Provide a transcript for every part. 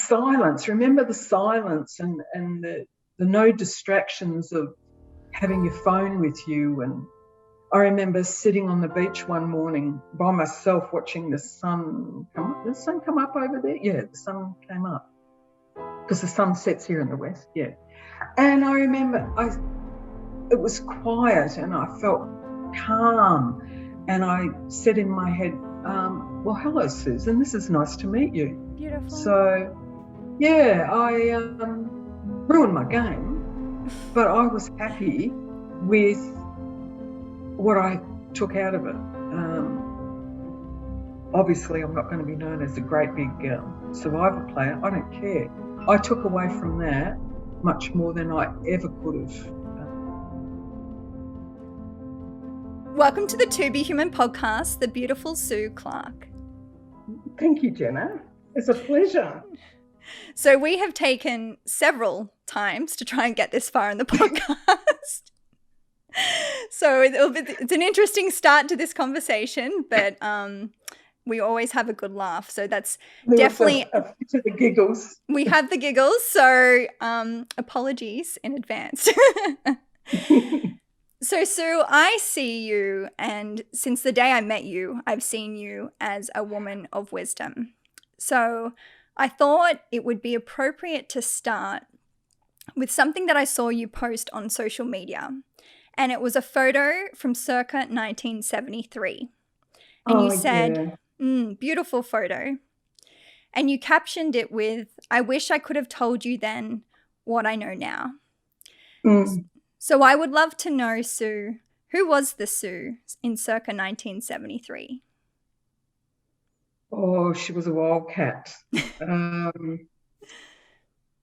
silence. Remember the silence and the no distractions of having your phone with you. And I remember sitting on the beach one morning by myself watching the sun come up. Did the sun come up over there? Yeah, the sun came up because the sun sets here in the west, yeah. And I remember it was quiet and I felt calm. And I said in my head, well, hello, Susan, this is nice to meet you. Beautiful. So, yeah, I ruined my game, but I was happy with what I took out of it. Obviously, I'm not going to be known as a great big survivor player. I don't care. I took away from that much more than I ever could have. Welcome to the To Be Human podcast, the beautiful Sue Clarke. Thank you, Jennah. It's a pleasure. So we have taken several times to try and get this far in the podcast. So it's an interesting start to this conversation, but we always have a good laugh. So that's definitely to the giggles. We have the giggles. So apologies in advance. So, Sue, I see you, and since the day I met you, I've seen you as a woman of wisdom. So I thought it would be appropriate to start with something that I saw you post on social media. And it was a photo from circa 1973. And you said, beautiful photo. And you captioned it with, I wish I could have told you then what I know now. So I would love to know, Sue, who was the Sue in circa 1973? Oh, she was a wildcat. In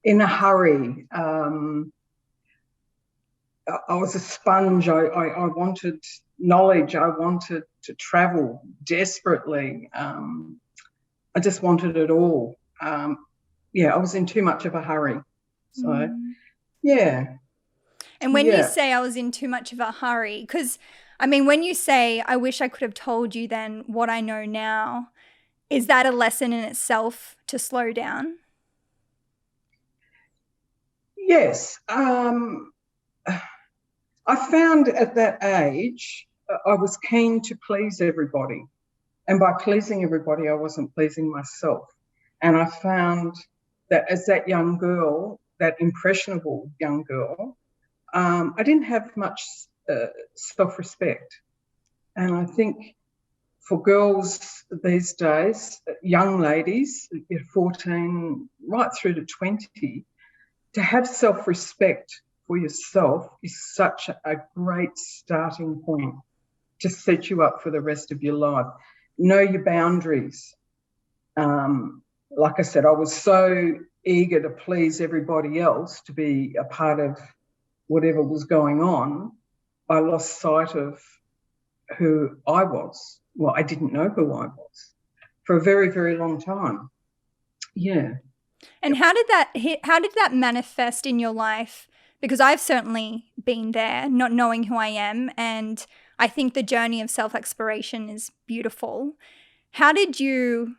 a hurry. I was a sponge. I wanted knowledge. I wanted to travel desperately. I just wanted it all. I was in too much of a hurry. So, yeah. And when you say I was in too much of a hurry, because, I mean, when you say, I wish I could have told you then what I know now, is that a lesson in itself to slow down? Yes. I found at that age, I was keen to please everybody. And by pleasing everybody, I wasn't pleasing myself. And I found that as that young girl, that impressionable young girl, I didn't have much self-respect. And I think for girls these days, young ladies, 14 right through to 20, to have self-respect for yourself is such a great starting point to set you up for the rest of your life. Know your boundaries. Like I said, I was so eager to please everybody else, to be a part of whatever was going on, I lost sight of who I was. Well, I didn't know who I was for a very, very long time. Yeah. And how did that manifest in your life? Because I've certainly been there, not knowing who I am, and I think the journey of self-exploration is beautiful. What did you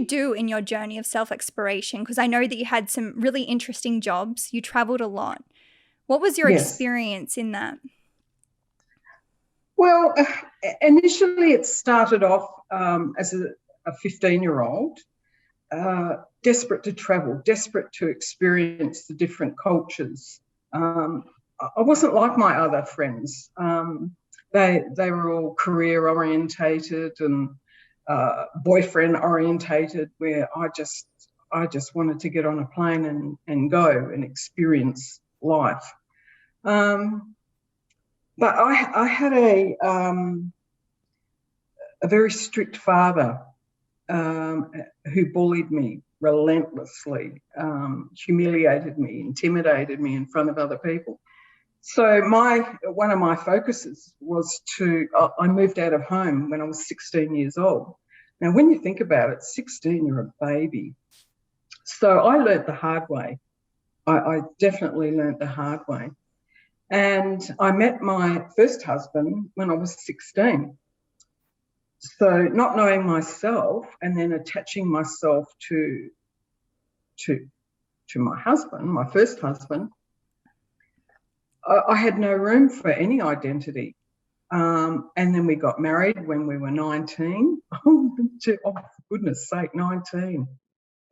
do in your journey of self-exploration? Because I know that you had some really interesting jobs. You traveled a lot. What was your experience in that? Well, initially it started off as a 15-year-old, desperate to travel, desperate to experience the different cultures. I wasn't like my other friends. They were all career-orientated and boyfriend-orientated, where I just wanted to get on a plane and go and experience life. But I had a very strict father who bullied me relentlessly, humiliated me, intimidated me in front of other people. So one of my focuses was I moved out of home when I was 16 years old. Now, when you think about it, 16, you're a baby. So I learnt the hard way. I definitely learnt the hard way. And I met my first husband when I was 16. So not knowing myself and then attaching myself to to my husband, my first husband, I had no room for any identity. And then we got married when we were 19. Oh, for goodness sake, 19.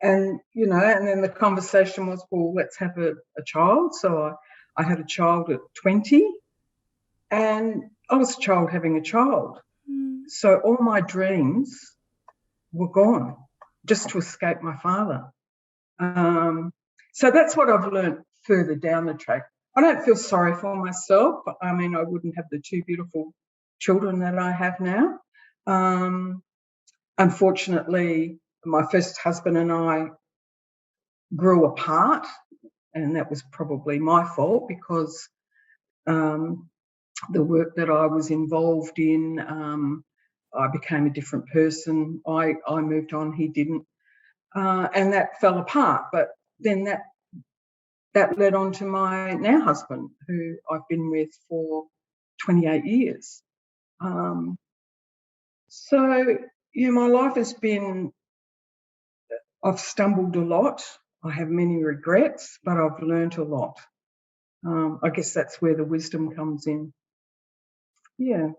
And, and then the conversation was, well, let's have a child. So I had a child at 20, and I was a child having a child. Mm. So all my dreams were gone just to escape my father. So that's what I've learned further down the track. I don't feel sorry for myself. I mean, I wouldn't have the two beautiful children that I have now. Unfortunately, my first husband and I grew apart, and that was probably my fault because the work that I was involved in, I became a different person. I moved on, he didn't. And that fell apart. But then that led on to my now husband, who I've been with for 28 years. So, my life has been, I've stumbled a lot. I have many regrets, but I've learned a lot. I guess that's where the wisdom comes in. Yeah.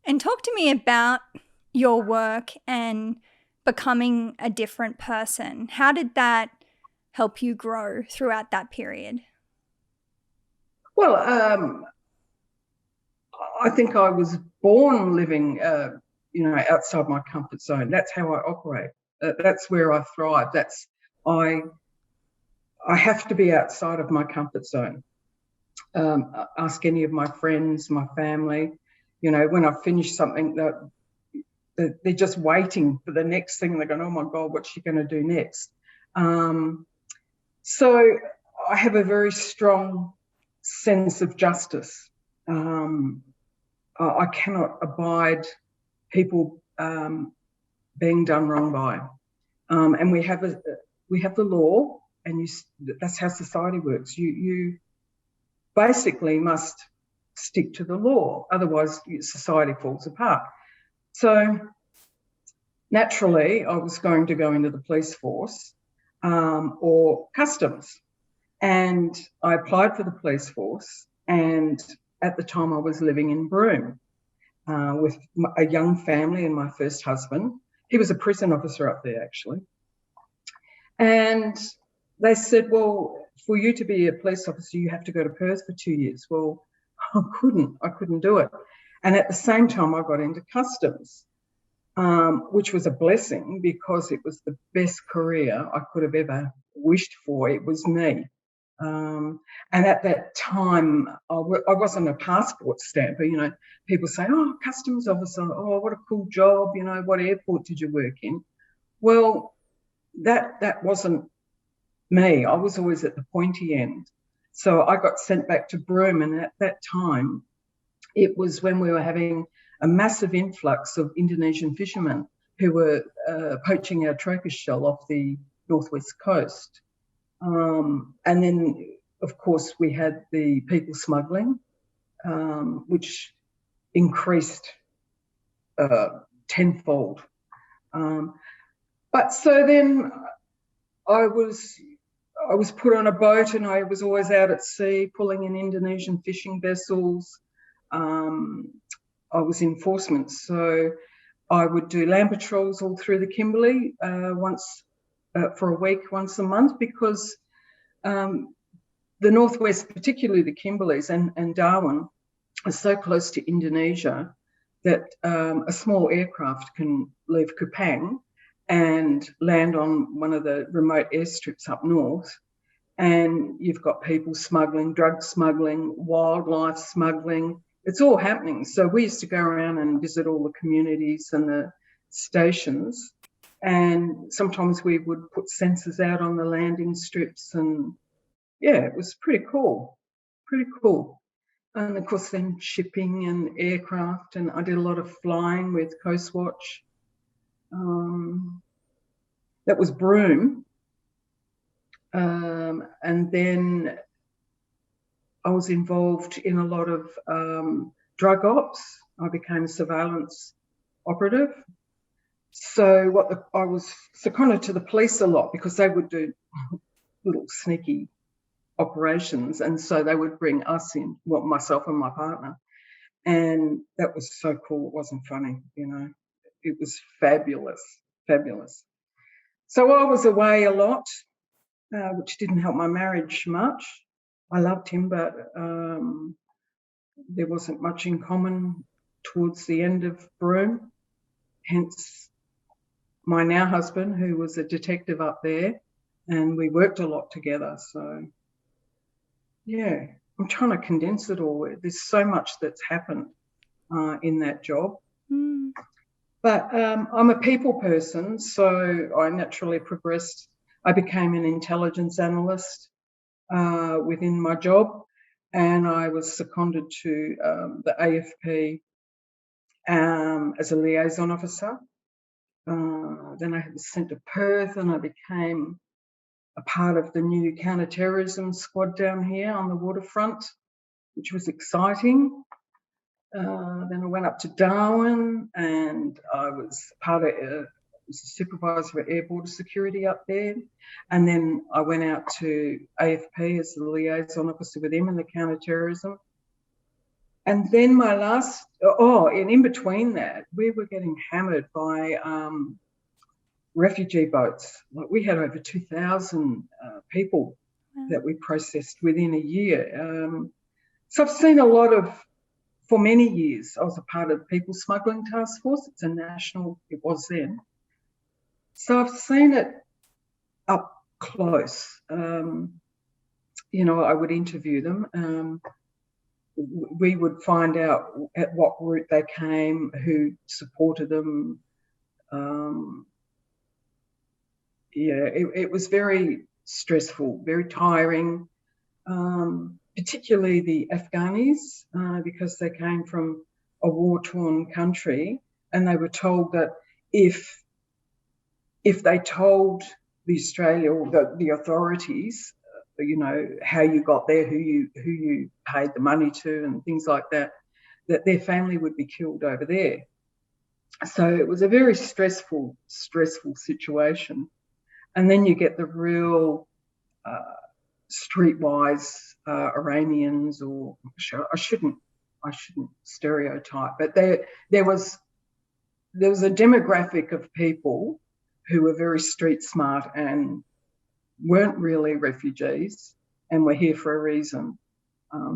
And talk to me about your work and becoming a different person. How did that help you grow throughout that period? Well, I think I was born living, outside my comfort zone. That's how I operate. That's where I thrive. I have to be outside of my comfort zone. Ask any of my friends, my family. When I finish something, they're just waiting for the next thing. They're going, oh my God, what's she going to do next? So I have a very strong sense of justice. I cannot abide people being done wrong by. And we have the law, and that's how society works. You basically must stick to the law, otherwise society falls apart. So naturally, I was going to go into the police force or customs, and I applied for the police force. And at the time, I was living in Broome with a young family and my first husband. He was a prison officer up there, actually. And they said, well, for you to be a police officer, you have to go to Perth for 2 years. Well, I couldn't do it. And at the same time, I got into customs, which was a blessing because it was the best career I could have ever wished for. It was me. And at that time, I wasn't a passport stamper. People say, oh, customs officer, oh, what a cool job. What airport did you work in? Well, that wasn't me. I was always at the pointy end. So I got sent back to Broome, and at that time, it was when we were having a massive influx of Indonesian fishermen who were poaching our trocus shell off the northwest coast. And then, of course, we had the people smuggling, which increased tenfold. But so then I was put on a boat, and I was always out at sea pulling in Indonesian fishing vessels. I was enforcement, so I would do land patrols all through the Kimberley once for a week, once a month, because the northwest, particularly the Kimberleys and Darwin, are so close to Indonesia that a small aircraft can leave Kupang and land on one of the remote airstrips up north, and you've got people smuggling, drug smuggling, wildlife smuggling. It's all happening. So we used to go around and visit all the communities and the stations, and sometimes we would put sensors out on the landing strips, and yeah, it was pretty cool. And of course then shipping and aircraft, and I did a lot of flying with Coast Watch. That was Broome. And then I was involved in a lot of drug ops. I became a surveillance operative. So I was seconded to the police a lot because they would do little sneaky operations, and so they would bring us in, well, myself and my partner, and that was so cool. It wasn't funny, you know. It was fabulous, fabulous. So I was away a lot, which didn't help my marriage much. I loved him, but there wasn't much in common towards the end of Broome, hence my now husband, who was a detective up there, and we worked a lot together. So, yeah, I'm trying to condense it all. There's so much that's happened in that job. Mm. But I'm a people person, so I naturally progressed. I became an intelligence analyst within my job, and I was seconded to the AFP as a liaison officer. Then I was sent to Perth, and I became a part of the new counter-terrorism squad down here on the waterfront, which was exciting. Then I went up to Darwin, and I was part of was a supervisor for air border security up there. And then I went out to AFP as the liaison officer with them in the counter-terrorism. And then my last, and in between that, we were getting hammered by refugee boats. Like, we had over 2,000 people that we processed within a year. So I've seen a lot of, for many years, I was a part of the People Smuggling Task Force. It's a national, it was then. So I've seen it up close. You know, I would interview them. We would find out at what route they came, who supported them. It was very stressful, very tiring, particularly the Afghanis, because they came from a war-torn country, and they were told that if they told the Australia or the authorities, you know, how you got there, who you paid the money to, and things like that, that their family would be killed over there. So it was a very stressful situation. And then you get the real streetwise Iranians, or I shouldn't stereotype, but there was a demographic of people who were very street smart and weren't really refugees and were here for a reason.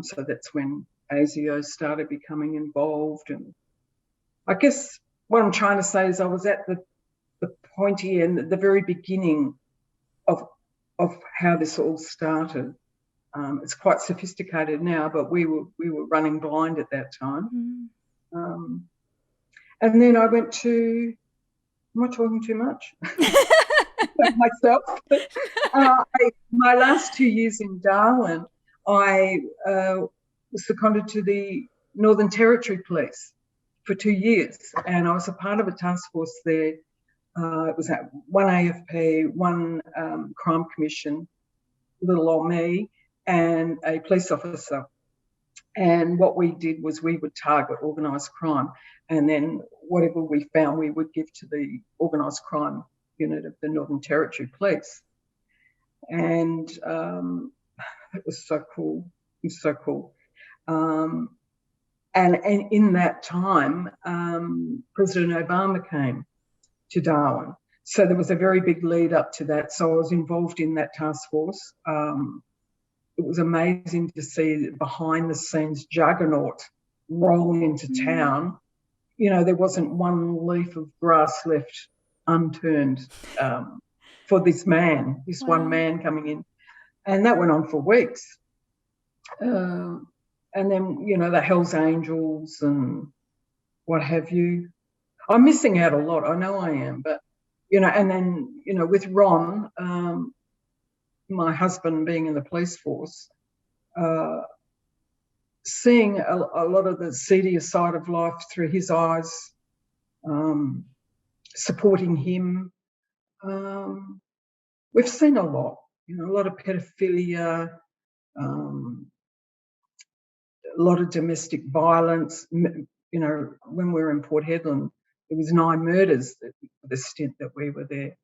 So that's when ASIO started becoming involved. And I guess what I'm trying to say is I was at the pointy end, at the very beginning of how this all started. It's quite sophisticated now, but we were running blind at that time. Mm. And then I went to, am I talking too much? Myself. My last 2 years in Darwin, I was seconded to the Northern Territory Police for 2 years, and I was a part of a task force there. It was at one AFP, one crime commission, little old me, and a police officer. And what we did was we would target organised crime, and then whatever we found we would give to the organised crime unit of the Northern Territory Police. And it was so cool. It was so cool. And in that time, President Obama came to Darwin. So there was a very big lead up to that. So I was involved in that task force. It was amazing to see behind the scenes juggernaut rolling into town. You know, there wasn't one leaf of grass left unturned for this man, this one man coming in. And that went on for weeks. And then, you know, the Hells Angels and what have you. I'm missing out a lot. I know I am. But, you know, and then, you know, with Ron, my husband being in the police force, seeing a lot of the seedier side of life through his eyes, supporting him. We've seen a lot, you know, a lot of pedophilia, a lot of domestic violence. You know, when we were in Port Hedland, there was 9 murders the stint that we were there.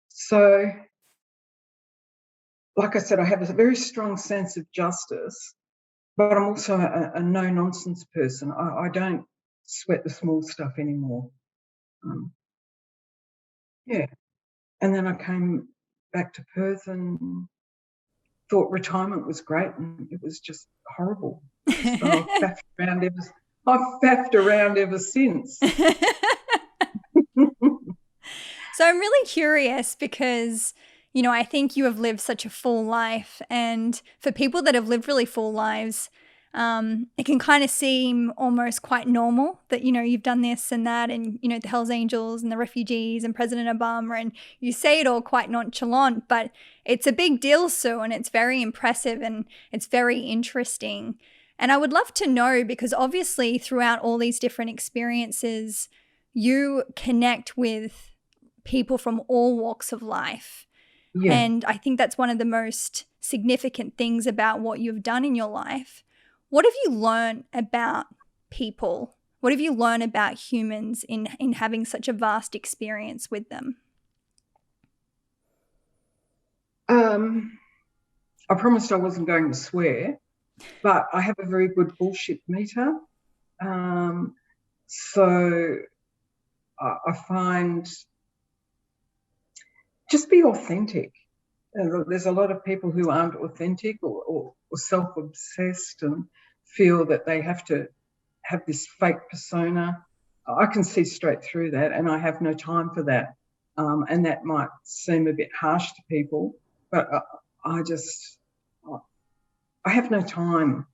So like I said, I have a very strong sense of justice, but I'm also a no-nonsense person. I don't sweat the small stuff anymore. Yeah. And then I came back to Perth and thought retirement was great, and it was just horrible. So I've faffed around ever since. So I'm really curious because, you know, I think you have lived such a full life. And for people that have lived really full lives, it can kind of seem almost quite normal that, you know, you've done this and that and, you know, the Hells Angels and the refugees and President Obama. And you say it all quite nonchalant, but it's a big deal, Sue, and it's very impressive and it's very interesting. And I would love to know because obviously throughout all these different experiences, you connect with people from all walks of life. Yeah. And I think that's one of the most significant things about what you've done in your life. What have you learned about people? What have you learned about humans in having such a vast experience with them? I promised I wasn't going to swear, but I have a very good bullshit meter. So I find just be authentic. There's a lot of people who aren't authentic or self-obsessed and feel that they have to have this fake persona. I can see straight through that, and I have no time for that. And that might seem a bit harsh to people, but I have no time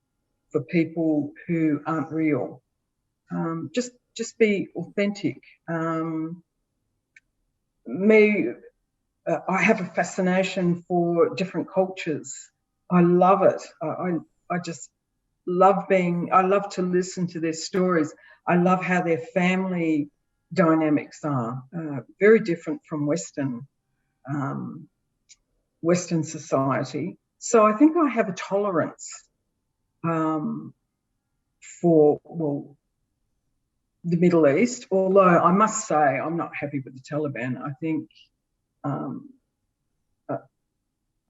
for people who aren't real. Just be authentic. I have a fascination for different cultures. I love it. I just love I love to listen to their stories. I love how their family dynamics are very different from Western society. So I think I have a tolerance for, well, the Middle East, although I must say I'm not happy with the Taliban. I think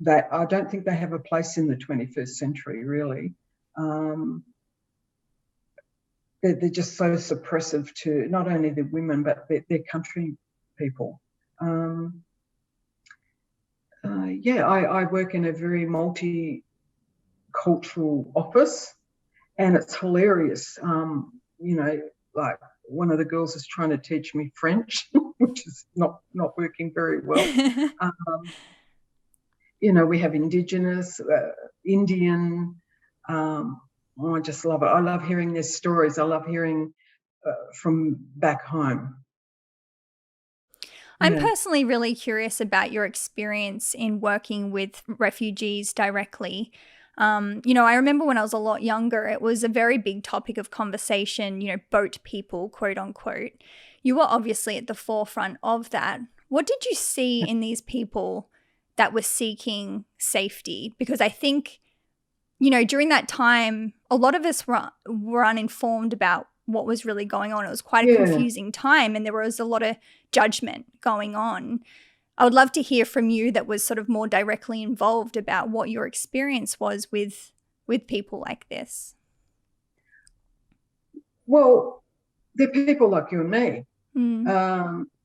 that I don't think they have a place in the 21st century, really. They're just so suppressive to not only the women, but their country people. I work in a very multicultural office, and it's hilarious. You know, like one of the girls is trying to teach me French, which is not working very well. You know, we have Indigenous, Indian. I just love it. I love hearing their stories. I love hearing from back home. I'm personally really curious about your experience in working with refugees directly. You know, I remember when I was a lot younger, it was a very big topic of conversation, you know, boat people, quote unquote. You were obviously at the forefront of that. What did you see in these people that were seeking safety? Because I think, you know, during that time, a lot of us were uninformed about what was really going on. It was quite a confusing time, and there was a lot of judgment going on. I would love to hear from you that was sort of more directly involved about what your experience was with people like this. Well, they're people like you and me.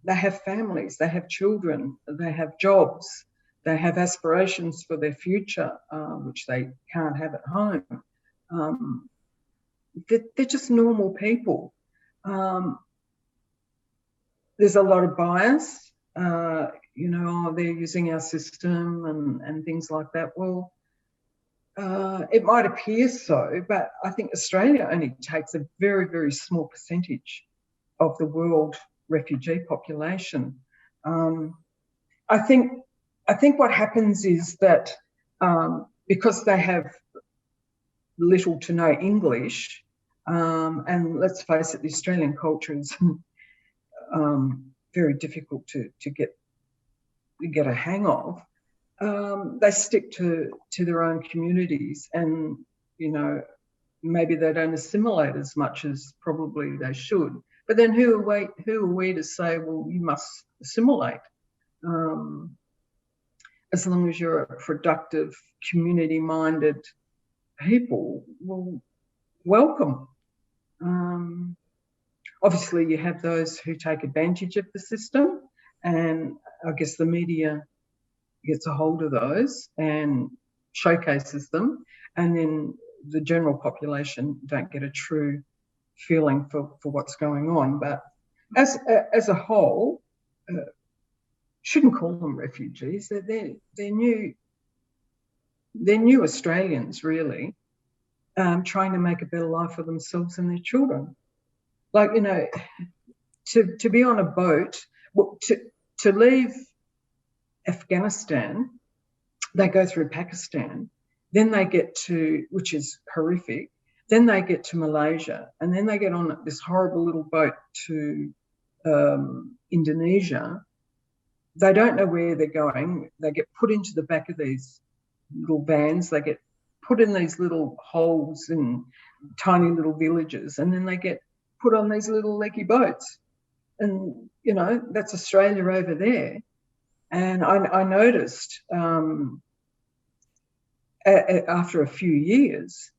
They have families, they have children, they have jobs, they have aspirations for their future, which they can't have at home. They're just normal people. There's a lot of bias, you know, they're using our system and things like that. Well, it might appear so, but I think Australia only takes a very, very small percentage of the world refugee population. I think what happens is that because they have little to no English, and let's face it, the Australian culture is very difficult to get a hang of. They stick to their own communities, and you know, maybe they don't assimilate as much as probably they should. But then who are we to say, well, you must assimilate? as long as you're a productive, community-minded people, well, welcome. Obviously, you have those who take advantage of the system, and I guess the media gets a hold of those and showcases them, and then the general population don't get a true feeling for what's going on. But as a whole, shouldn't call them refugees. They're new Australians, really, trying to make a better life for themselves and their children. Like, you know, to be on a boat, well, to leave Afghanistan, they go through Pakistan, then they get to, which is horrific, then they get to Malaysia, and then they get on this horrible little boat to Indonesia. They don't know where they're going. They get put into the back of these little vans. They get put in these little holes in tiny little villages, and then they get put on these little leggy boats. And, you know, that's Australia over there. And I noticed after a few years,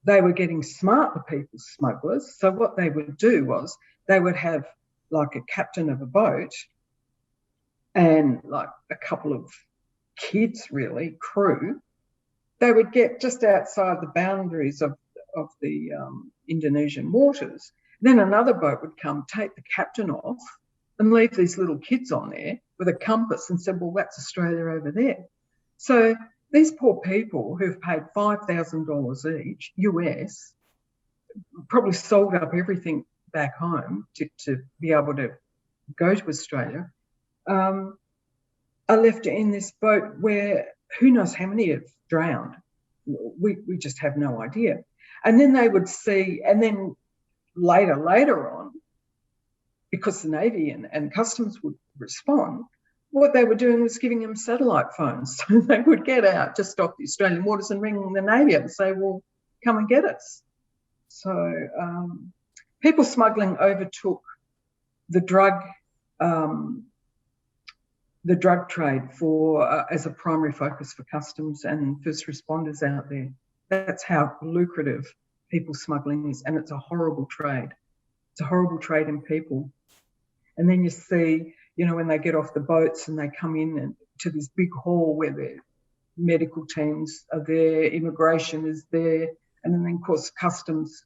they were getting smart, the people smugglers. So what they would do was they would have like a captain of a boat and like a couple of kids, really, crew. They would get just outside the boundaries of the Indonesian waters. Then another boat would come, take the captain off, and leave these little kids on there with a compass and said, well, that's Australia over there. So these poor people who've paid $5,000 each, US, probably sold up everything back home to be able to go to Australia, are left in this boat where who knows how many have drowned. We just have no idea. And then they would see, and then later on, because the Navy and Customs would respond, what they were doing was giving them satellite phones. So they would get out just off the Australian waters and ring the Navy up and say, well, come and get us. So people smuggling overtook the drug trade for as a primary focus for Customs and first responders out there. That's how lucrative people smuggling is, and it's a horrible trade. It's a horrible trade in people. And then you see, you know, when they get off the boats and they come in and to this big hall where the medical teams are there, immigration is there, and then of course Customs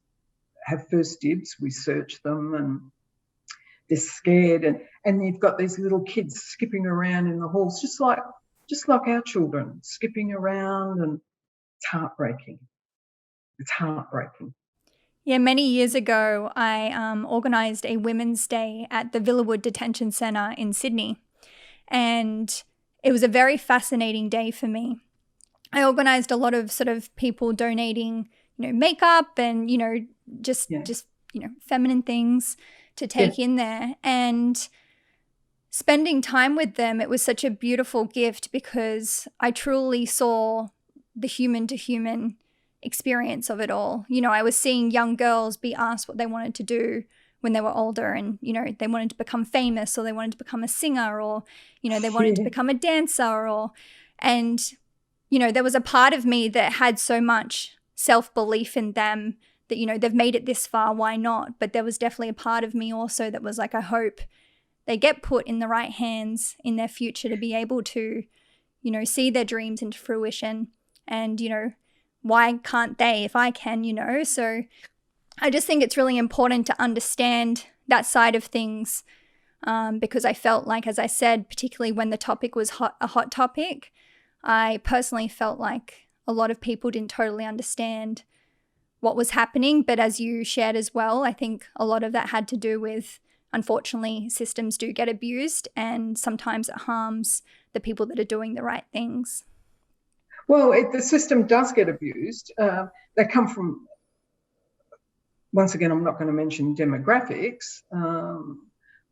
have first dibs. We search them and they're scared, and you've got these little kids skipping around in the halls, just like our children, skipping around, and it's heartbreaking. It's heartbreaking. Yeah, many years ago, I organised a Women's Day at the Villawood Detention Centre in Sydney, and it was a very fascinating day for me. I organised a lot of sort of people donating, you know, makeup and, you know, just you know, feminine things to take in there, and spending time with them, it was such a beautiful gift because I truly saw the human to human experience of it all. You know, I was seeing young girls be asked what they wanted to do when they were older, and, you know, they wanted to become famous, or they wanted to become a singer, or, you know, they wanted to become a dancer, and, you know, there was a part of me that had so much self-belief in them that, you know, they've made it this far, why not? But there was definitely a part of me also that was like, I hope they get put in the right hands in their future to be able to, you know, see their dreams into fruition. And, you know, why can't they if I can, you know? So I just think it's really important to understand that side of things, because I felt like, as I said, particularly when the topic was a hot topic, I personally felt like a lot of people didn't totally understand what was happening. But as you shared as well, I think a lot of that had to do with, unfortunately, systems do get abused, and sometimes it harms the people that are doing the right things. Well, the system does get abused. They come from, once again, I'm not going to mention demographics,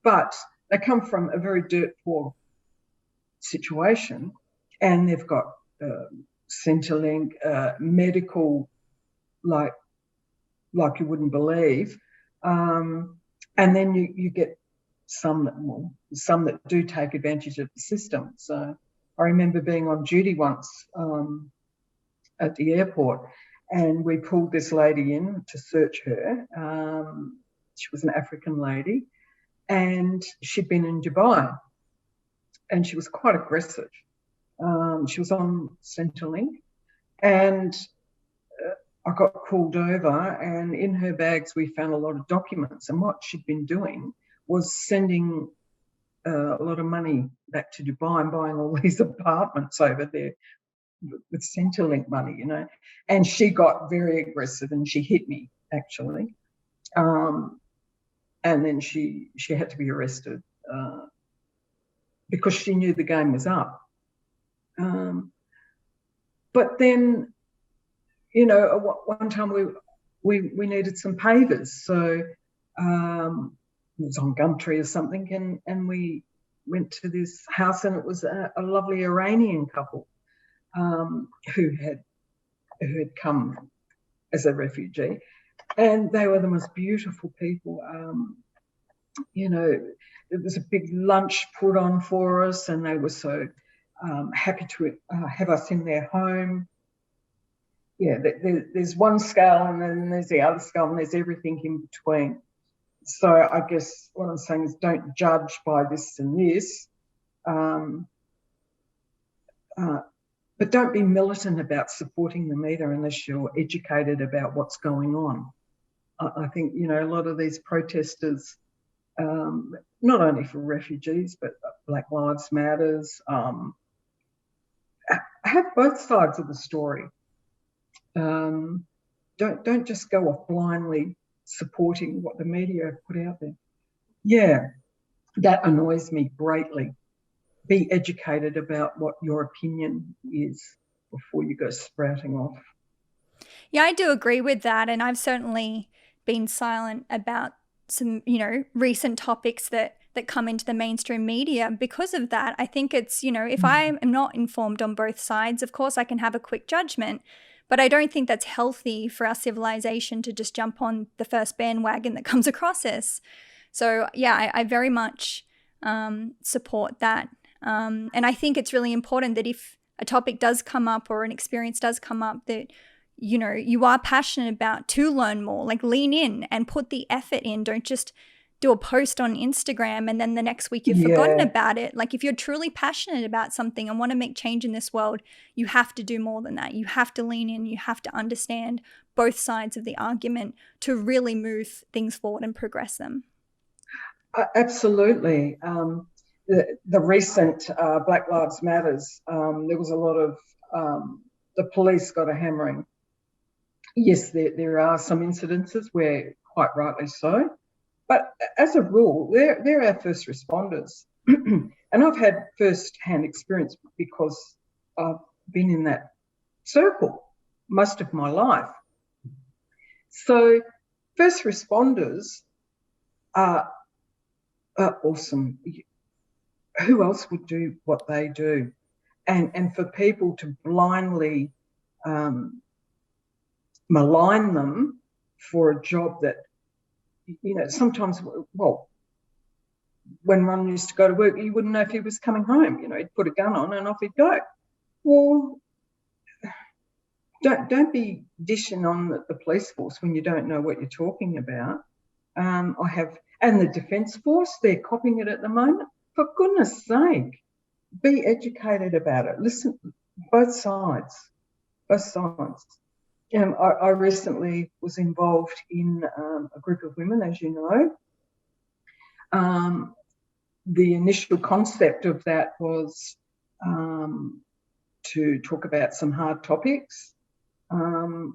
but they come from a very dirt poor situation, and they've got Centrelink, medical, like you wouldn't believe, and then you get some that do take advantage of the system. So I remember being on duty once at the airport, and we pulled this lady in to search her. She was an African lady, and she'd been in Dubai, and she was quite aggressive. She was on Centrelink, and I got called over, and in her bags we found a lot of documents, and what she'd been doing was sending a lot of money back to Dubai and buying all these apartments over there with Centrelink money, you know. And she got very aggressive, and she hit me, actually. And then she had to be arrested because she knew the game was up. But then, you know, one time we needed some pavers, so it was on Gumtree or something, and we went to this house, and it was a lovely Iranian couple who had come as a refugee, and they were the most beautiful people. You know, there was a big lunch put on for us, and they were so happy to have us in their home. Yeah, there's one scale, and then there's the other scale, and there's everything in between. So I guess what I'm saying is, don't judge by this and this, but don't be militant about supporting them either unless you're educated about what's going on. I think, you know, a lot of these protesters, not only for refugees, but Black Lives Matters, have both sides of the story. Don't just go off blindly supporting what the media have put out there. Yeah, that annoys me greatly. Be educated about what your opinion is before you go sprouting off. Yeah, I do agree with that. And I've certainly been silent about some, you know, recent topics that come into the mainstream media because of that. I think it's, you know, if I am not informed on both sides, of course I can have a quick judgment, but I don't think that's healthy for our civilization to just jump on the first bandwagon that comes across us. So yeah, I very much support that. And I think it's really important that if a topic does come up or an experience does come up that, you know, you are passionate about, to learn more, like lean in and put the effort in. Don't just do a post on Instagram and then the next week you've forgotten about it. Like if you're truly passionate about something and want to make change in this world, you have to do more than that. You have to lean in. You have to understand both sides of the argument to really move things forward and progress them. Absolutely. The recent Black Lives Matters, there was a lot of, the police got a hammering. Yes, there are some incidences where, quite rightly so, but as a rule, they're our first responders. And I've had first-hand experience because I've been in that circle most of my life. So first responders are awesome. Who else would do what they do? And for people to blindly malign them for a job that, you know, sometimes, well, when Ron used to go to work, you wouldn't know if he was coming home. You know, he'd put a gun on and off he'd go. Well, don't be dishing on the police force when you don't know what you're talking about. And the Defence Force, they're copying it at the moment. For goodness sake, be educated about it. Listen, both sides. I recently was involved in a group of women, as you know. The initial concept of that was to talk about some hard topics. But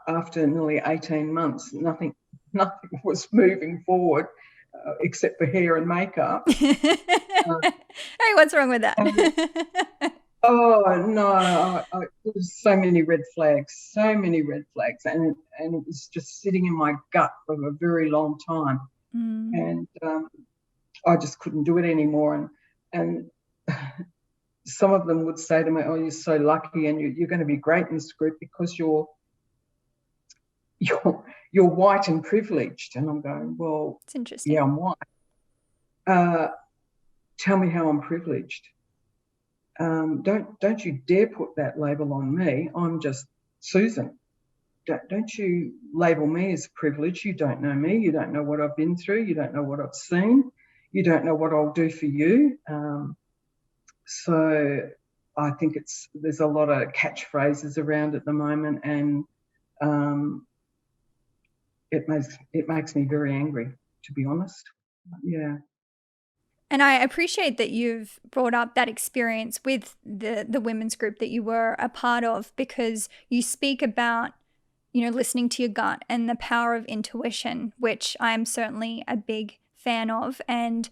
after nearly 18 months, nothing was moving forward except for hair and makeup. Hey, what's wrong with that? Oh no, there was so many red flags, and it was just sitting in my gut for a very long time, and I just couldn't do it anymore. And some of them would say to me, "Oh, you're so lucky, and you're going to be great in this group because you're white and privileged." And I'm going, "Well, it's interesting. Yeah, I'm white. Tell me how I'm privileged." Don't you dare put that label on me. I'm just Susan. Don't you label me as privileged. You don't know me. You don't know what I've been through. You don't know what I've seen. You don't know what I'll do for you. So I think there's a lot of catchphrases around at the moment, and it makes me very angry, to be honest. Yeah. And I appreciate that you've brought up that experience with the women's group that you were a part of, because you speak about, listening to your gut and the power of intuition, which I'm certainly a big fan of. And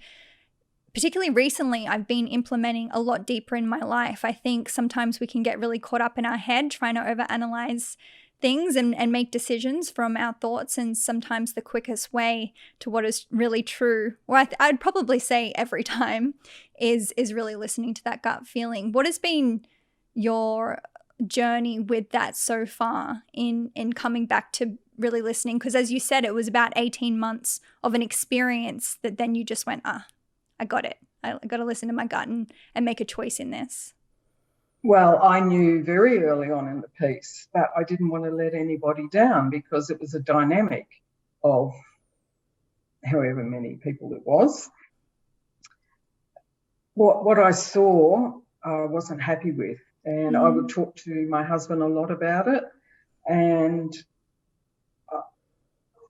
particularly recently, I've been implementing a lot deeper in my life. I think sometimes we can get really caught up in our head trying to overanalyze things and make decisions from our thoughts, and sometimes the quickest way to what is really true, or I'd probably say every time, is really listening to that gut feeling. What has been your journey with that so far in coming back to really listening? Because as you said, it was about 18 months of an experience that then you just went, I got it. I got to listen to my gut and make a choice in this. Well, I knew very early on in the piece that I didn't want to let anybody down, because it was a dynamic of however many people it was. What I saw, I wasn't happy with, and I would talk to my husband a lot about it, and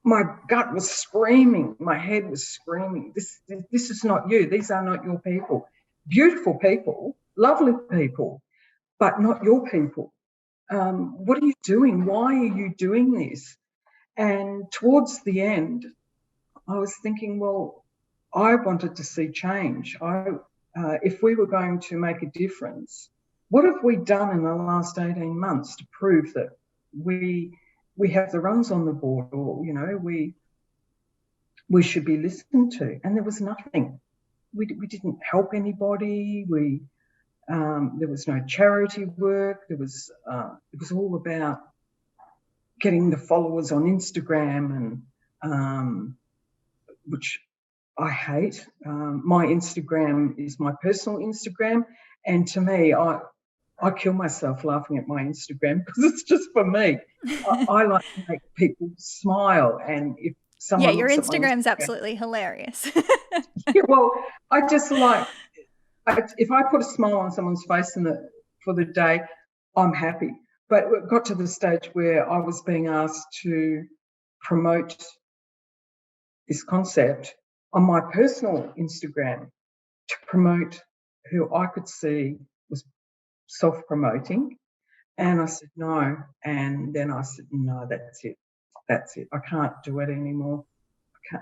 my gut was screaming, my head was screaming, this is not you, these are not your people. Beautiful people, lovely people, but not your people. What are you doing? Why are you doing this? And towards the end, I was thinking, well, I wanted to see change. If we were going to make a difference, what have we done in the last 18 months to prove that we have the runs on the board, or, we should be listened to? And there was nothing. We didn't help anybody. There was no charity work. It was all about getting the followers on Instagram, and which I hate. My Instagram is my personal Instagram, and to me, I kill myself laughing at my Instagram, because it's just for me. I like to make people smile, and if someone your looks at Instagram's absolutely hilarious. Yeah, well, I just like, if I put a smile on someone's face for the day, I'm happy. But it got to the stage where I was being asked to promote this concept on my personal Instagram, to promote who I could see was self-promoting. And I said no. And then I said, no, that's it. I can't do it anymore.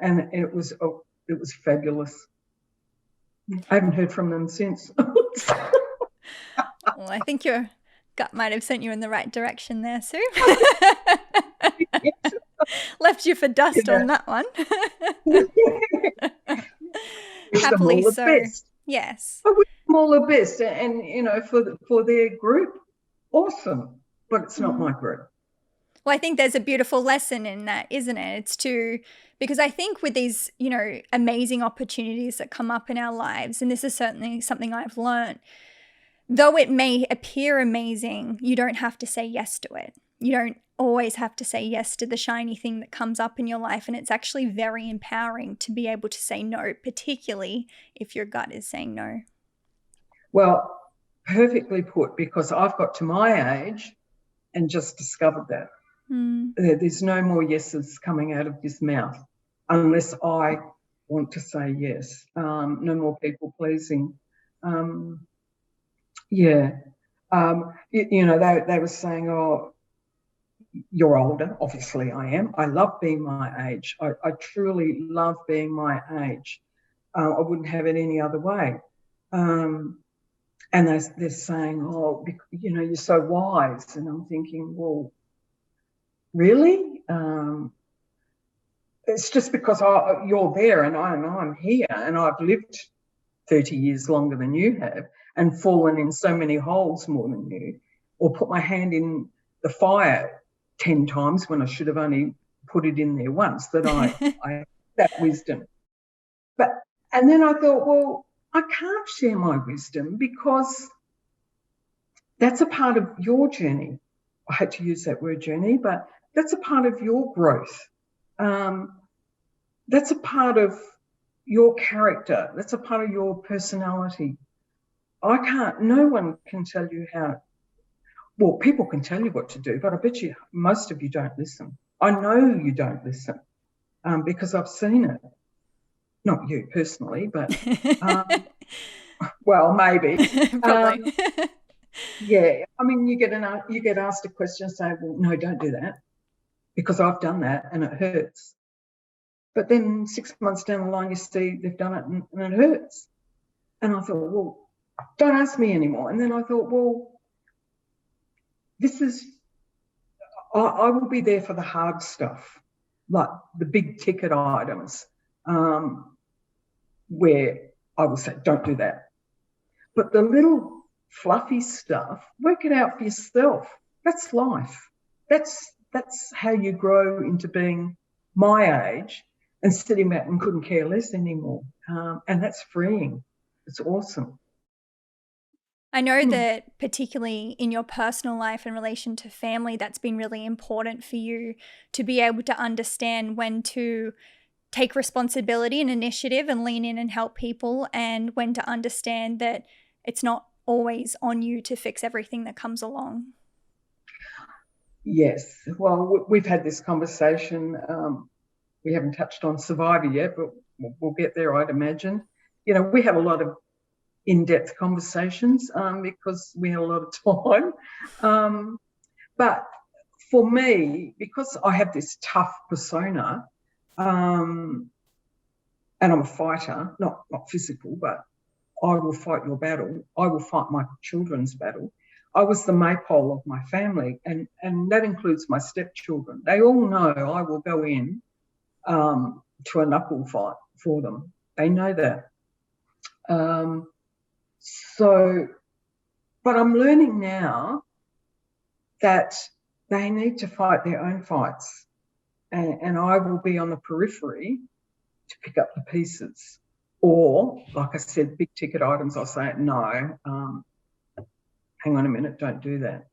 And it was fabulous. I haven't heard from them since. Well, I think your gut might have sent you in the right direction there, Sue. Left you for dust on that one. Happily so. Best. Yes. I wish them all the best, and for their group, awesome. But it's not my group. Well, I think there's a beautiful lesson in that, isn't it? Because I think with these, amazing opportunities that come up in our lives, and this is certainly something I've learned, though it may appear amazing, you don't have to say yes to it. You don't always have to say yes to the shiny thing that comes up in your life. And it's actually very empowering to be able to say no, particularly if your gut is saying no. Well, perfectly put, because I've got to my age and just discovered that. There's no more yeses coming out of this mouth unless I want to say yes. No more people pleasing. They were saying, oh, you're older. Obviously I am. I love being my age. I truly love being my age. I wouldn't have it any other way. And they're saying, oh, you're so wise. And I'm thinking, well, really? It's just because you're there and I'm here, and I've lived 30 years longer than you have and fallen in so many holes more than you, or put my hand in the fire 10 times when I should have only put it in there once, that I have that wisdom. And then I thought, well, I can't share my wisdom because that's a part of your journey. I hate to use that word journey, but that's a part of your growth. That's a part of your character. That's a part of your personality. No one can tell you how. Well, people can tell you what to do, but I bet you most of you don't listen. I know you don't listen because I've seen it. Not you personally, but well, maybe. Probably. Yeah, I mean, you get asked a question, say, "Well, no, don't do that," because I've done that and it hurts. But then 6 months down the line, you see they've done it and it hurts. And I thought, well, don't ask me anymore. And then I thought, well, I will be there for the hard stuff, like the big ticket items, where I will say, don't do that. But the little fluffy stuff, work it out for yourself. That's life. That's how you grow into being my age and sitting back and couldn't care less anymore. And that's freeing. It's awesome. I know that particularly in your personal life in relation to family, that's been really important for you to be able to understand when to take responsibility and initiative and lean in and help people, and when to understand that it's not always on you to fix everything that comes along. Yes. Well, we've had this conversation. We haven't touched on Survivor yet, but we'll get there, I'd imagine. You know, we have a lot of in-depth conversations because we have a lot of time. But for me, because I have this tough persona, and I'm a fighter, not physical, but I will fight your battle. I will fight my children's battle. I was the maypole of my family, and that includes my stepchildren. They all know I will go in to a knuckle fight for them. They know that. But I'm learning now that they need to fight their own fights, and I will be on the periphery to pick up the pieces. Or, like I said, big ticket items, I'll say, no, hang on a minute, don't do that.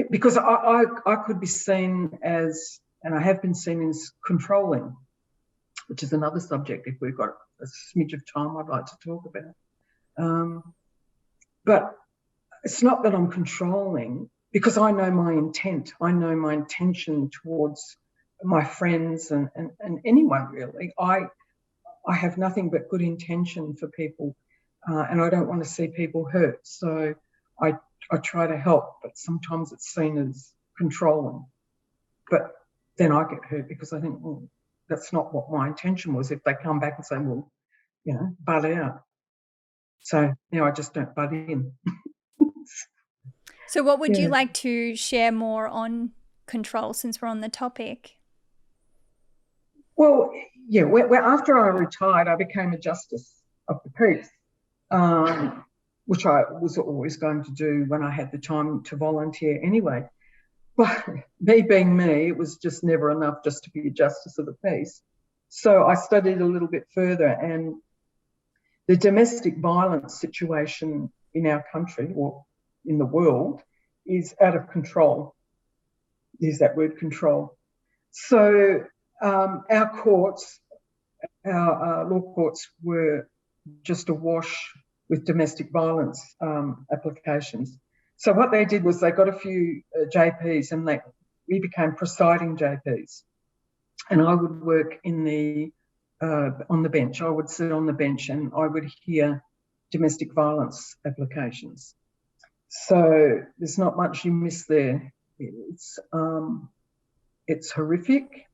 Because I could be seen as, and I have been seen as, controlling, which is another subject if we've got a smidge of time I'd like to talk about. But it's not that I'm controlling, because I know my intent. I know my intention towards my friends and anyone really. I have nothing but good intention for people, and I don't want to see people hurt. So I try to help, but sometimes it's seen as controlling. But then I get hurt because I think, well, that's not what my intention was. If they come back and say, well, you know, butt out. So now I just don't butt in. So what would you like to share more on control, since we're on the topic? Well, yeah, after I retired, I became a justice of the peace, which I was always going to do when I had the time to volunteer anyway. But me being me, it was just never enough just to be a justice of the peace. So I studied a little bit further, and the domestic violence situation in our country, or in the world, is out of control. Use that word, control. So our courts, our law courts, were just awash with domestic violence applications. So what they did was they got a few JPs, and we became presiding JPs. And I would work on the bench. I would sit on the bench and I would hear domestic violence applications. So there's not much you miss there. It's horrific.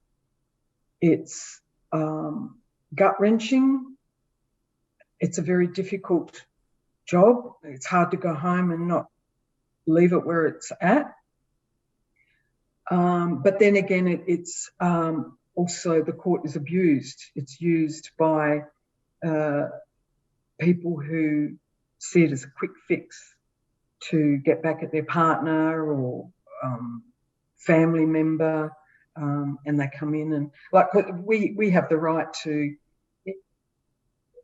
It's gut-wrenching. It's a very difficult job. It's hard to go home and not leave it where it's at. But then again, it's also, the court is abused. It's used by people who see it as a quick fix to get back at their partner or family member, and they come in and, like, we have the right to,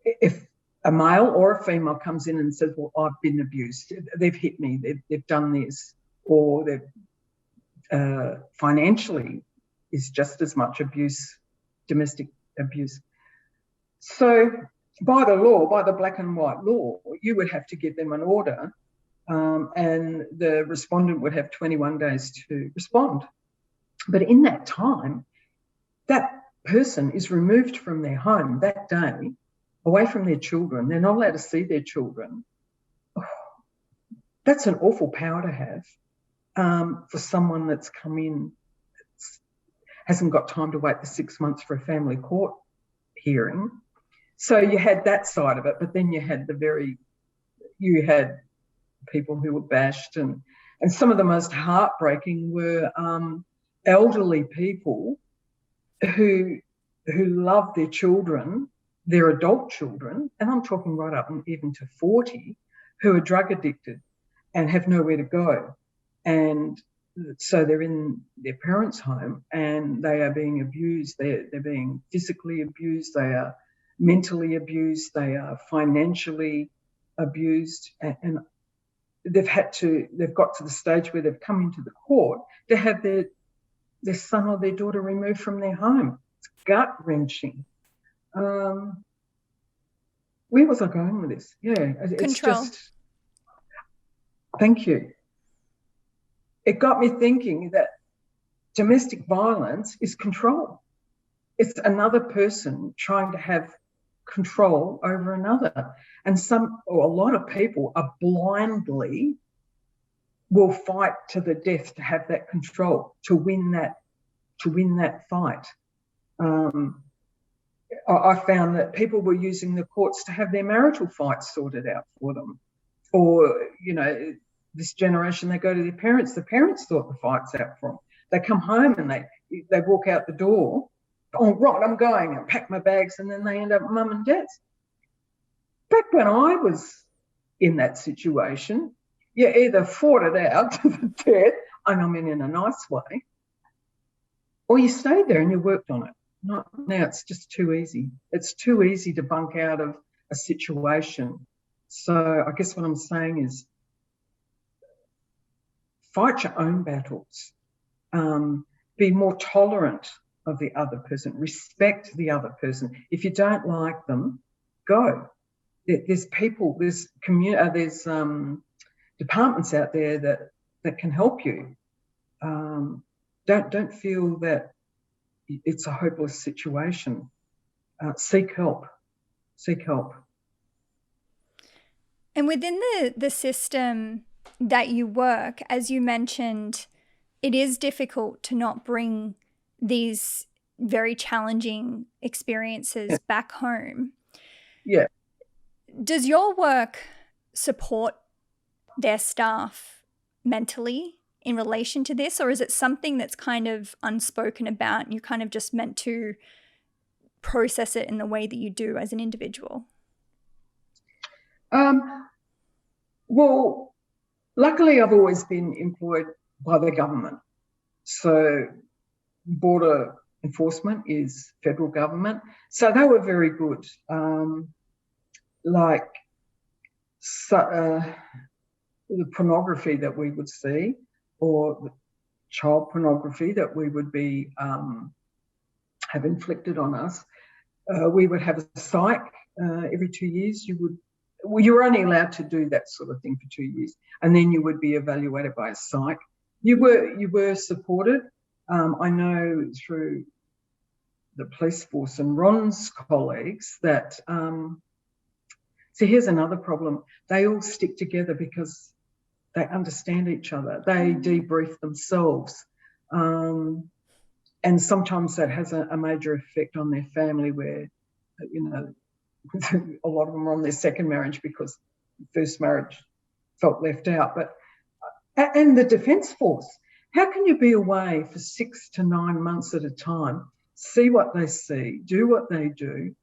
if a male or a female comes in and says, well, I've been abused, they've hit me, they've done this, or they've financially is just as much abuse, domestic abuse. So by the law, by the black and white law, you would have to give them an order, and the respondent would have 21 days to respond. But in that time, that person is removed from their home that day, away from their children. They're not allowed to see their children. Oh, that's an awful power to have for someone that's come in, hasn't got time to wait the 6 months for a family court hearing. So you had that side of it, but then you had people who were bashed, and some of the most heartbreaking were elderly people who love their children, their adult children, and I'm talking right up and even to 40, who are drug addicted and have nowhere to go. And so they're in their parents' home and they are being abused. They're being physically abused. They are mentally abused. They are financially abused. And they've got to the stage where they've come into the court to have their son or their daughter removed from their home. It's gut-wrenching. Where was I going with this? Yeah, it's Control. just, thank you. It got me thinking that domestic violence is control. It's another person trying to have control over another. And a lot of people are blindly will fight to the death to have that control, to win that fight. I found that people were using the courts to have their marital fights sorted out for them. Or, this generation, they go to their parents. The parents sort the fights out for them. They come home and they walk out the door. Oh, right, I'm going, and pack my bags, and then they end up at mum and dad's. Back when I was in that situation, you either fought it out to the death, and I mean in a nice way, or you stayed there and you worked on it. Now it's just too easy. It's too easy to bunk out of a situation. So I guess what I'm saying is fight your own battles. Be more tolerant of the other person. Respect the other person. If you don't like them, go. There's people, there's departments out there that can help you. Don't feel that it's a hopeless situation. Seek help. Seek help. And within the system that you work, as you mentioned, it is difficult to not bring these very challenging experiences back home. Yeah. Does your work support their staff mentally in relation to this, or is it something that's kind of unspoken about and you're kind of just meant to process it in the way that you do as an individual? Well, luckily I've always been employed by the government. So border enforcement is federal government. So they were very good. The pornography that we would see, or the child pornography that we would be have inflicted on us, we would have a psych every 2 years. You were only allowed to do that sort of thing for 2 years, and then you would be evaluated by a psych. You were supported. I know through the police force and Ron's colleagues that. So here's another problem. They all stick together because they understand each other. They debrief themselves. And sometimes that has a major effect on their family where, a lot of them are on their second marriage because the first marriage felt left out. And the Defence Force, how can you be away for 6 to 9 months at a time, see what they see, do what they do,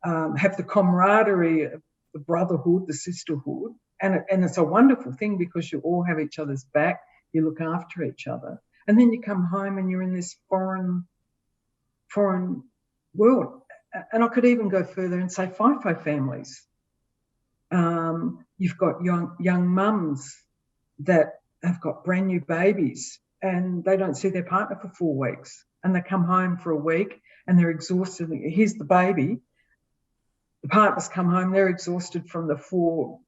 have the camaraderie of the brotherhood, the sisterhood, and it's a wonderful thing because you all have each other's back, you look after each other, and then you come home and you're in this foreign world. And I could even go further and say FIFO families. You've got young mums that have got brand new babies and they don't see their partner for 4 weeks, and they come home for a week and they're exhausted. Here's the baby. The partners come home, they're exhausted from the 4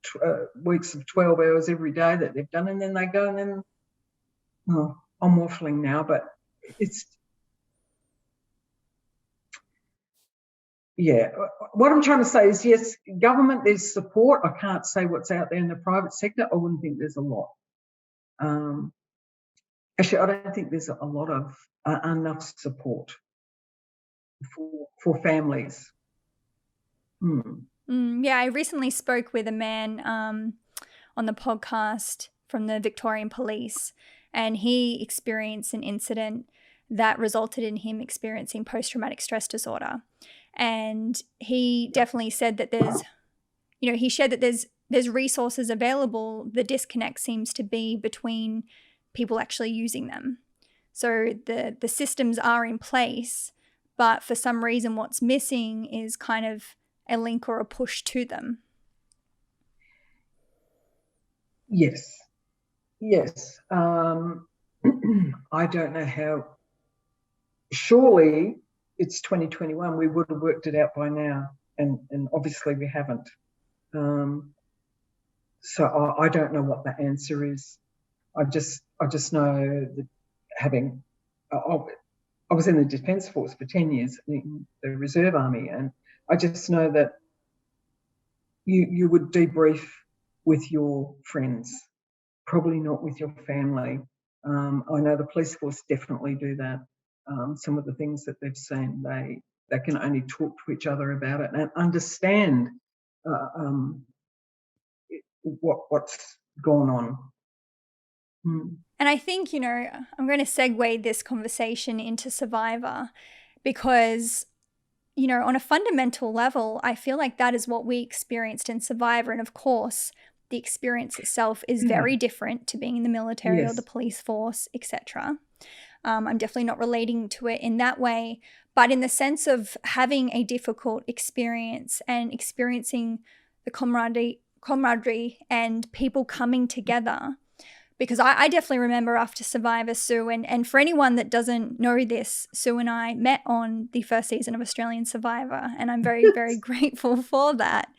weeks of 12 hours every day that they've done, and then they go and then, I'm waffling now, but it's, yeah. What I'm trying to say is, yes, government, there's support. I can't say what's out there in the private sector. I wouldn't think there's a lot. Actually, I don't think there's a lot of enough support for families. Yeah, I recently spoke with a man on the podcast from the Victorian Police, and he experienced an incident that resulted in him experiencing post-traumatic stress disorder. And he definitely said that there's, he shared that there's resources available. The disconnect seems to be between people actually using them. So the systems are in place, but for some reason what's missing is kind of a link or a push to them. Yes. I don't know how. Surely it's 2021. We would have worked it out by now, and obviously we haven't. So I don't know what the answer is. I just know that I was in the Defence Force for 10 years in the Reserve Army, and I just know that you would debrief with your friends, probably not with your family. I know the police force definitely do that. Some of the things that they've seen, they can only talk to each other about it and understand what's going on. And I think, I'm going to segue this conversation into Survivor because, on a fundamental level, I feel like that is what we experienced in Survivor. And of course, the experience itself is very different to being in the military or the police force, etc. I'm definitely not relating to it in that way, but in the sense of having a difficult experience and experiencing the camaraderie and people coming together. Because I definitely remember after Survivor, Sue, and for anyone that doesn't know this, Sue and I met on the first season of Australian Survivor, and I'm very, very grateful for that.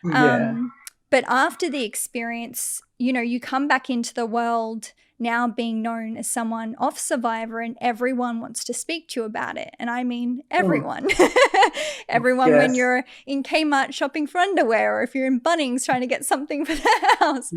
But after the experience, you come back into the world now being known as someone off Survivor, and everyone wants to speak to you about it. And I mean everyone. Everyone, when you're in Kmart shopping for underwear, or if you're in Bunnings trying to get something for the house.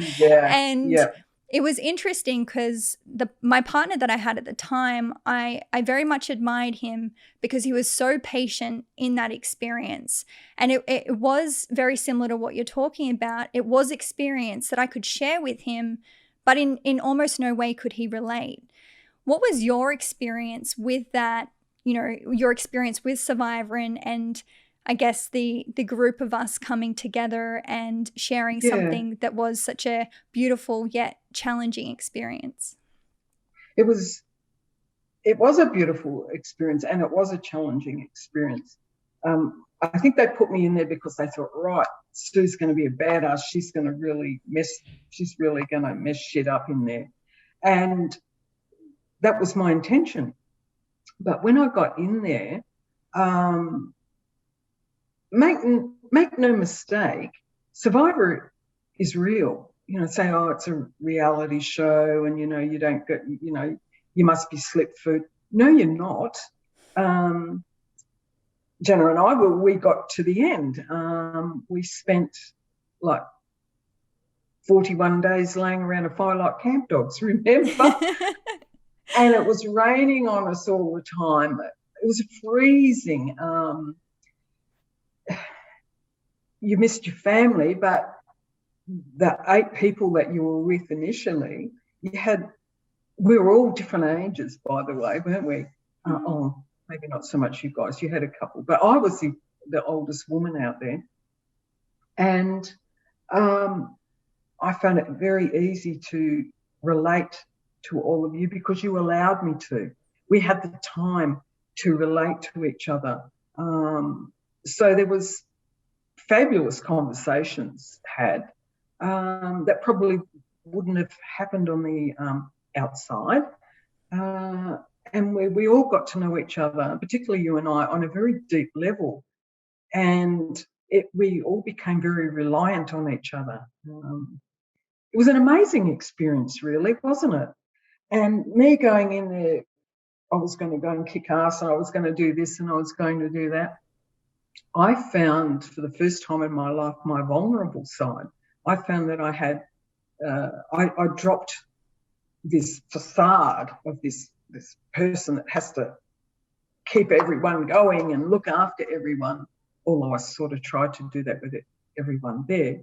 It was interesting because my partner that I had at the time, I very much admired him because he was so patient in that experience. And it was very similar to what you're talking about. It was experience that I could share with him, but in almost no way could he relate. What was your experience with that, your experience with Survivor and I guess the group of us coming together and sharing something that was such a beautiful yet challenging experience? It was a beautiful experience, and it was a challenging experience. I think they put me in there because they thought, right, Stu's going to be a badass. She's really going to mess shit up in there. And that was my intention. But when I got in there, make no mistake, Survivor is real. Say, oh, it's a reality show and, you don't get, you must be slip food. No, you're not. Jennah and I, we got to the end. We spent like 41 days laying around a fire like camp dogs, remember? And it was raining on us all the time. It was freezing. You missed your family, but the 8 people that you were with initially, we were all different ages, by the way, weren't we? Oh, maybe not so much you guys. You had a couple, but I was the oldest woman out there. And I found it very easy to relate to all of you because you allowed me to. We had the time to relate to each other. So there was fabulous conversations had that probably wouldn't have happened on the outside. And we all got to know each other, particularly you and I, on a very deep level. And we all became very reliant on each other. It was an amazing experience, really, wasn't it? And me going in there, I was going to go and kick ass, and I was going to do this and I was going to do that. I found for the first time in my life my vulnerable side. I found that I had, I dropped this facade of this person that has to keep everyone going and look after everyone, although I sort of tried to do that with everyone there.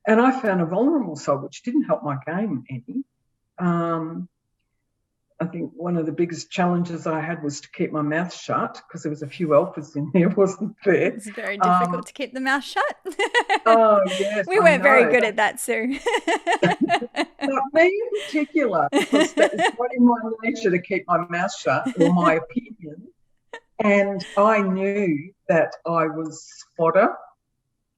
And I found a vulnerable side, which didn't help my game any. I think one of the biggest challenges I had was to keep my mouth shut, because there was a few alphas in there, wasn't there? It's very difficult to keep the mouth shut. Oh, yes. We weren't very good at that, Sue. But me in particular, because that was not in my nature to keep my mouth shut, or my opinion. And I knew that I was fodder,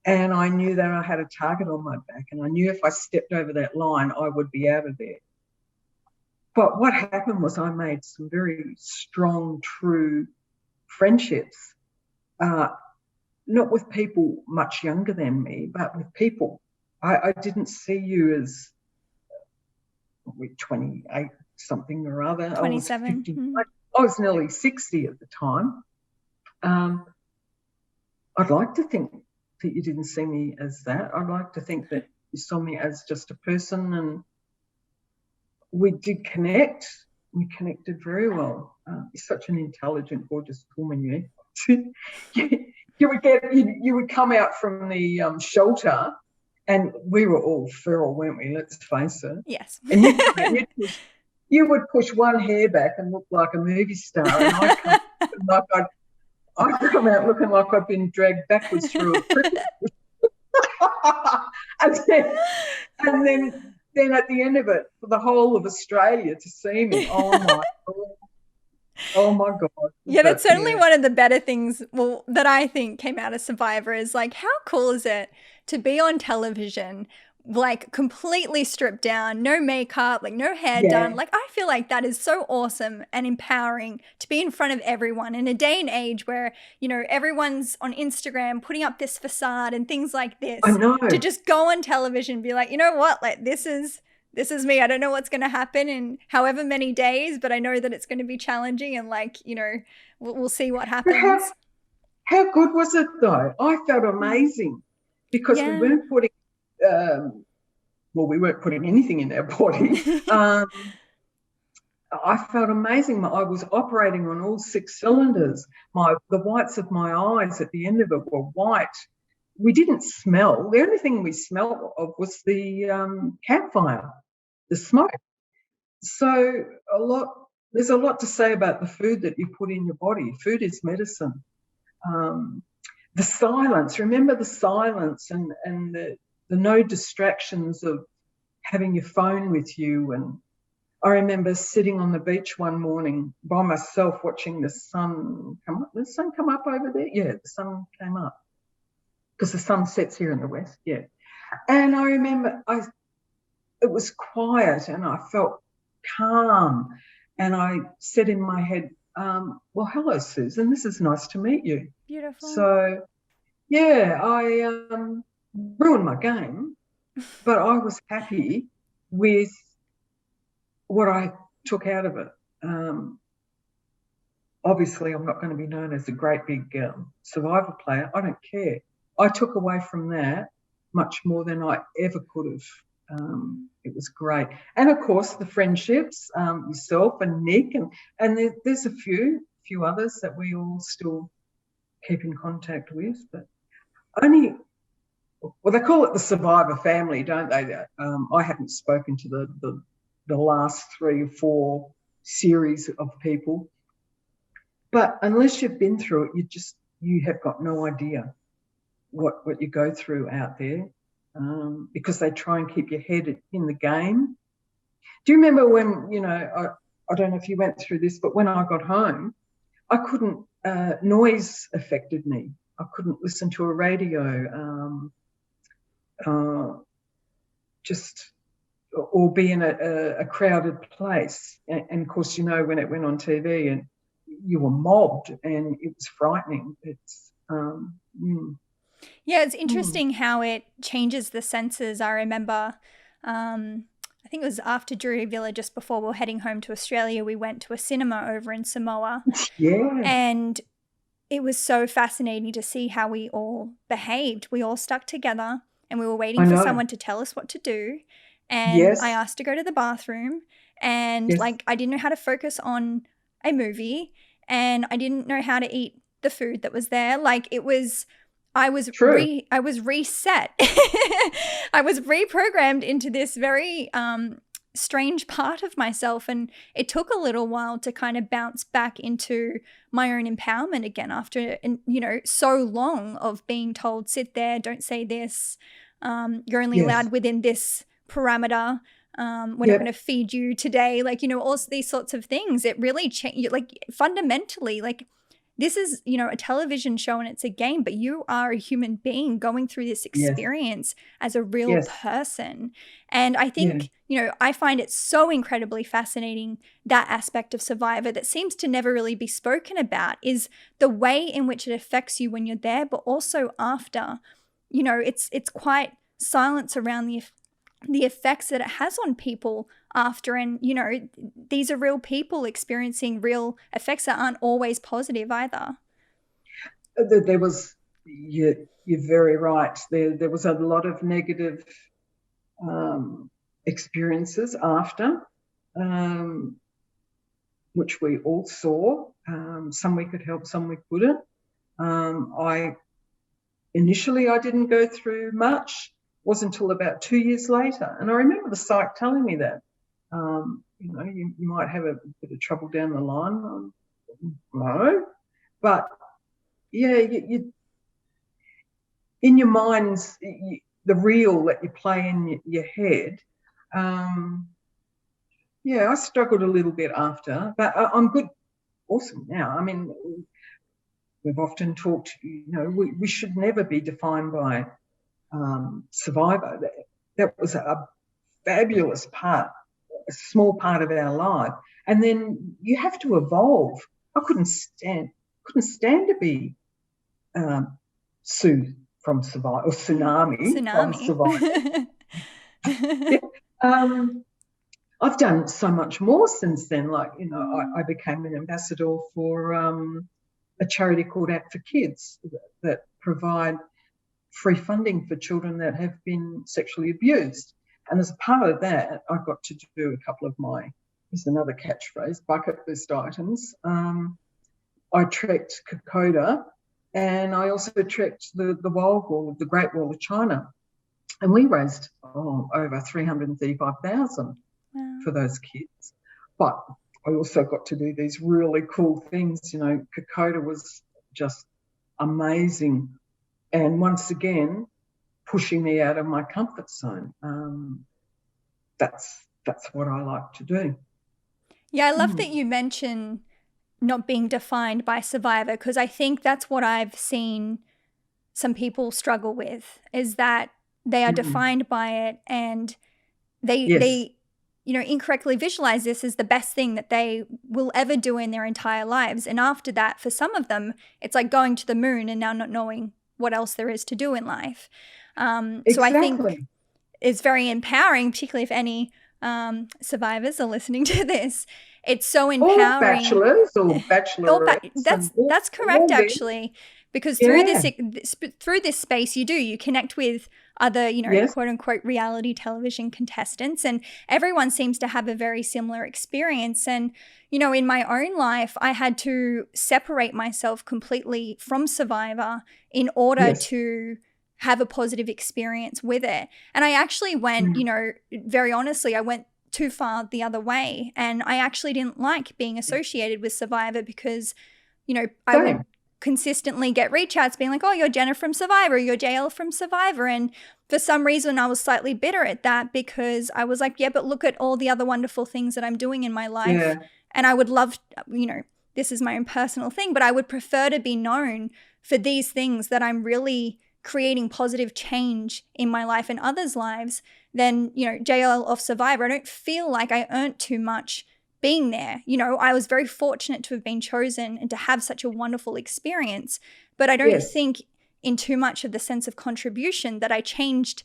and I knew that I had a target on my back, and I knew if I stepped over that line, I would be out of there. But what happened was I made some very strong, true friendships, not with people much younger than me, but with people. I didn't see you as 28 something or other. 27. I was nearly 60 at the time. I'd like to think that you didn't see me as that. I'd like to think that you saw me as just a person, and we did connect. We connected very well. You're such an intelligent, gorgeous woman, you. You would come out from the shelter, and we were all feral, weren't we? Let's face it. Yes. And you would push one hair back and look like a movie star, and I'd come out looking like I'd been dragged backwards through a cricket. and then at the end of it, for the whole of Australia to see me, oh my God. Yeah, that's certainly one of the better things, that I think came out of Survivor is, like, how cool is it to be on television, like, completely stripped down, no makeup, like, no hair done. Like, I feel like that is so awesome and empowering to be in front of everyone in a day and age where, everyone's on Instagram putting up this facade and things like this. I know. To just go on television and be like, you know what, like, this is me. I don't know what's going to happen in however many days, but I know that it's going to be challenging, and, like, we'll see what happens. How good was it, though? I felt amazing, because we weren't putting we weren't putting anything in our body. I felt amazing. I was operating on all 6 cylinders. The whites of my eyes at the end of it were white. We didn't smell. The only thing we smelled of was the campfire, the smoke. So there's a lot to say about the food that you put in your body. Food is medicine. The silence. Remember the silence and the no distractions of having your phone with you. And I remember sitting on the beach one morning by myself watching the sun come up. Did the sun come up over there? Yeah, the sun came up, because the sun sets here in the west, And I remember it was quiet, and I felt calm, and I said in my head, well, hello, Susan, this is nice to meet you. Beautiful. So, I ruined my game, but I was happy with what I took out of it. Obviously, I'm not going to be known as a great big Survivor player. I don't care. I took away from that much more than I ever could have. It was great. And, of course, the friendships, yourself and Nick, and there's a few others that we all still keep in contact with, but only... Well, they call it the Survivor family, don't they? I haven't spoken to the last 3 or 4 series of people, but unless you've been through it, you have got no idea what you go through out there, because they try and keep your head in the game. Do you remember when, I don't know if you went through this, but when I got home, I couldn't, noise affected me. I couldn't listen to a radio, just or be in a crowded place. And of course, you know, when it went on TV and you were mobbed, and it was frightening. It's Yeah, it's interesting how it changes the senses. I remember, I think it was after Jury Villa, just before we were heading home to Australia, we went to a cinema over in Samoa. Yeah. And it was so fascinating to see how we all behaved. We all stuck together and we were waiting for someone to tell us what to do. And I asked to go to the bathroom, and like I didn't know how to focus on a movie, and I didn't know how to eat the food that was there. Like it was, I was reset. I was reprogrammed into this very strange part of myself, and it took a little while to kind of bounce back into my own empowerment again after, you know, so long of being told, sit there, don't say this, you're only allowed within this parameter, we're not going to feed you today, like, you know, all these sorts of things. It really changed, like fundamentally, like this is, you know, a television show and it's a game, but you are a human being going through this experience as a real person. And I think, you know, I find it so incredibly fascinating, that aspect of Survivor that seems to never really be spoken about, is the way in which it affects you when you're there, but also after. You know, it's quite silence around the effects that it has on people after. And, you know, these are real people experiencing real effects that aren't always positive either. There was, you're very right. There was a lot of negative experiences after, which we all saw. Some we could help, some we couldn't. Initially, I didn't go through much. It wasn't until about 2 years later. And I remember the psych telling me that, you know, you might have a bit of trouble down the line. No. But, yeah, you in your minds, the reel that you play in your head, yeah, I struggled a little bit after. But I'm good, awesome now. I mean, we've often talked, you know, we should never be defined by Survivor. That was a fabulous part, a small part of our life. And then you have to evolve. I couldn't stand to be Sue from Survivor, or Tsunami. From Survivor. I've done so much more since then. Like, you know, I became an ambassador for a charity called Act for Kids that provide free funding for children that have been sexually abused. And as a part of that, I got to do a couple of here's another catchphrase, bucket list items. I trekked Kokoda, and I also trekked the Wild Wall, the Great Wall of China. And we raised over $335,000 for those kids. But I also got to do these really cool things. You know, Kokoda was just amazing. And once again, pushing me out of my comfort zone. That's what I like to do. Yeah, I love that you mention not being defined by Survivor, because I think that's what I've seen some people struggle with, is that they are defined by it, and they you know, incorrectly visualize this as the best thing that they will ever do in their entire lives. And after that, for some of them, it's like going to the moon and now not knowing what else there is to do in life. So I think it's very empowering, particularly if any survivors are listening to this. It's so empowering. Or bachelorettes. That's correct, actually, because through this space you connect with other, you know, quote unquote reality television contestants, and everyone seems to have a very similar experience. And, you know, in my own life, I had to separate myself completely from Survivor in order to have a positive experience with it. And I actually went, you know, very honestly, I went too far the other way, and I actually didn't like being associated with Survivor because, you know, I would consistently get reach outs being like, oh, you're Jennah from Survivor, you're JL from Survivor. And for some reason I was slightly bitter at that, because I was like, yeah, but look at all the other wonderful things that I'm doing in my life. And I would love, you know, this is my own personal thing, but I would prefer to be known for these things, that I'm really creating positive change in my life and others' lives, than, JL off Survivor. I don't feel like I earned too much being there. I was very fortunate to have been chosen and to have such a wonderful experience, but I don't think in too much of the sense of contribution that I changed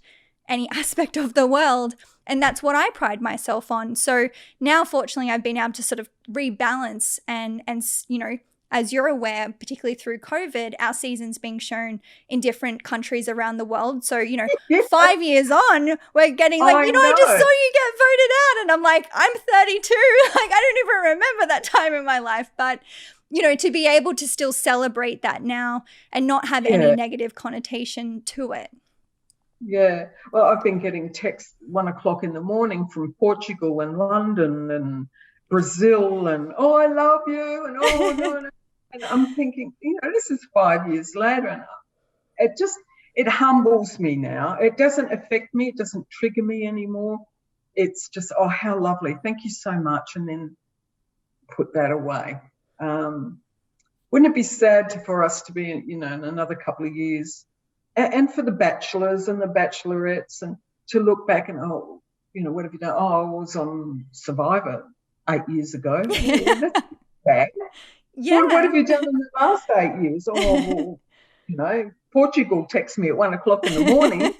any aspect of the world. And that's what I pride myself on. So now, fortunately, I've been able to sort of rebalance and as you're aware, particularly through COVID, our season's being shown in different countries around the world. So, 5 years on, we're getting like, I just saw you get voted out. And I'm like, I'm 32. Like, I don't even remember that time in my life. But, to be able to still celebrate that now and not have any negative connotation to it. Yeah. Well, I've been getting texts 1 o'clock in the morning from Portugal and London and Brazil and, oh, I love you. And, oh, no. And I'm thinking, this is 5 years later, and it humbles me now. It doesn't affect me. It doesn't trigger me anymore. It's just, oh, how lovely. Thank you so much. And then put that away. Wouldn't it be sad for us to be, in another couple of years, and for the bachelors and the bachelorettes, and to look back and, oh, what have you done? Oh, I was on Survivor 8 years ago. Well, that's bad. Yeah. What have you done in the last 8 years? Oh, well, Portugal texts me at 1 o'clock in the morning.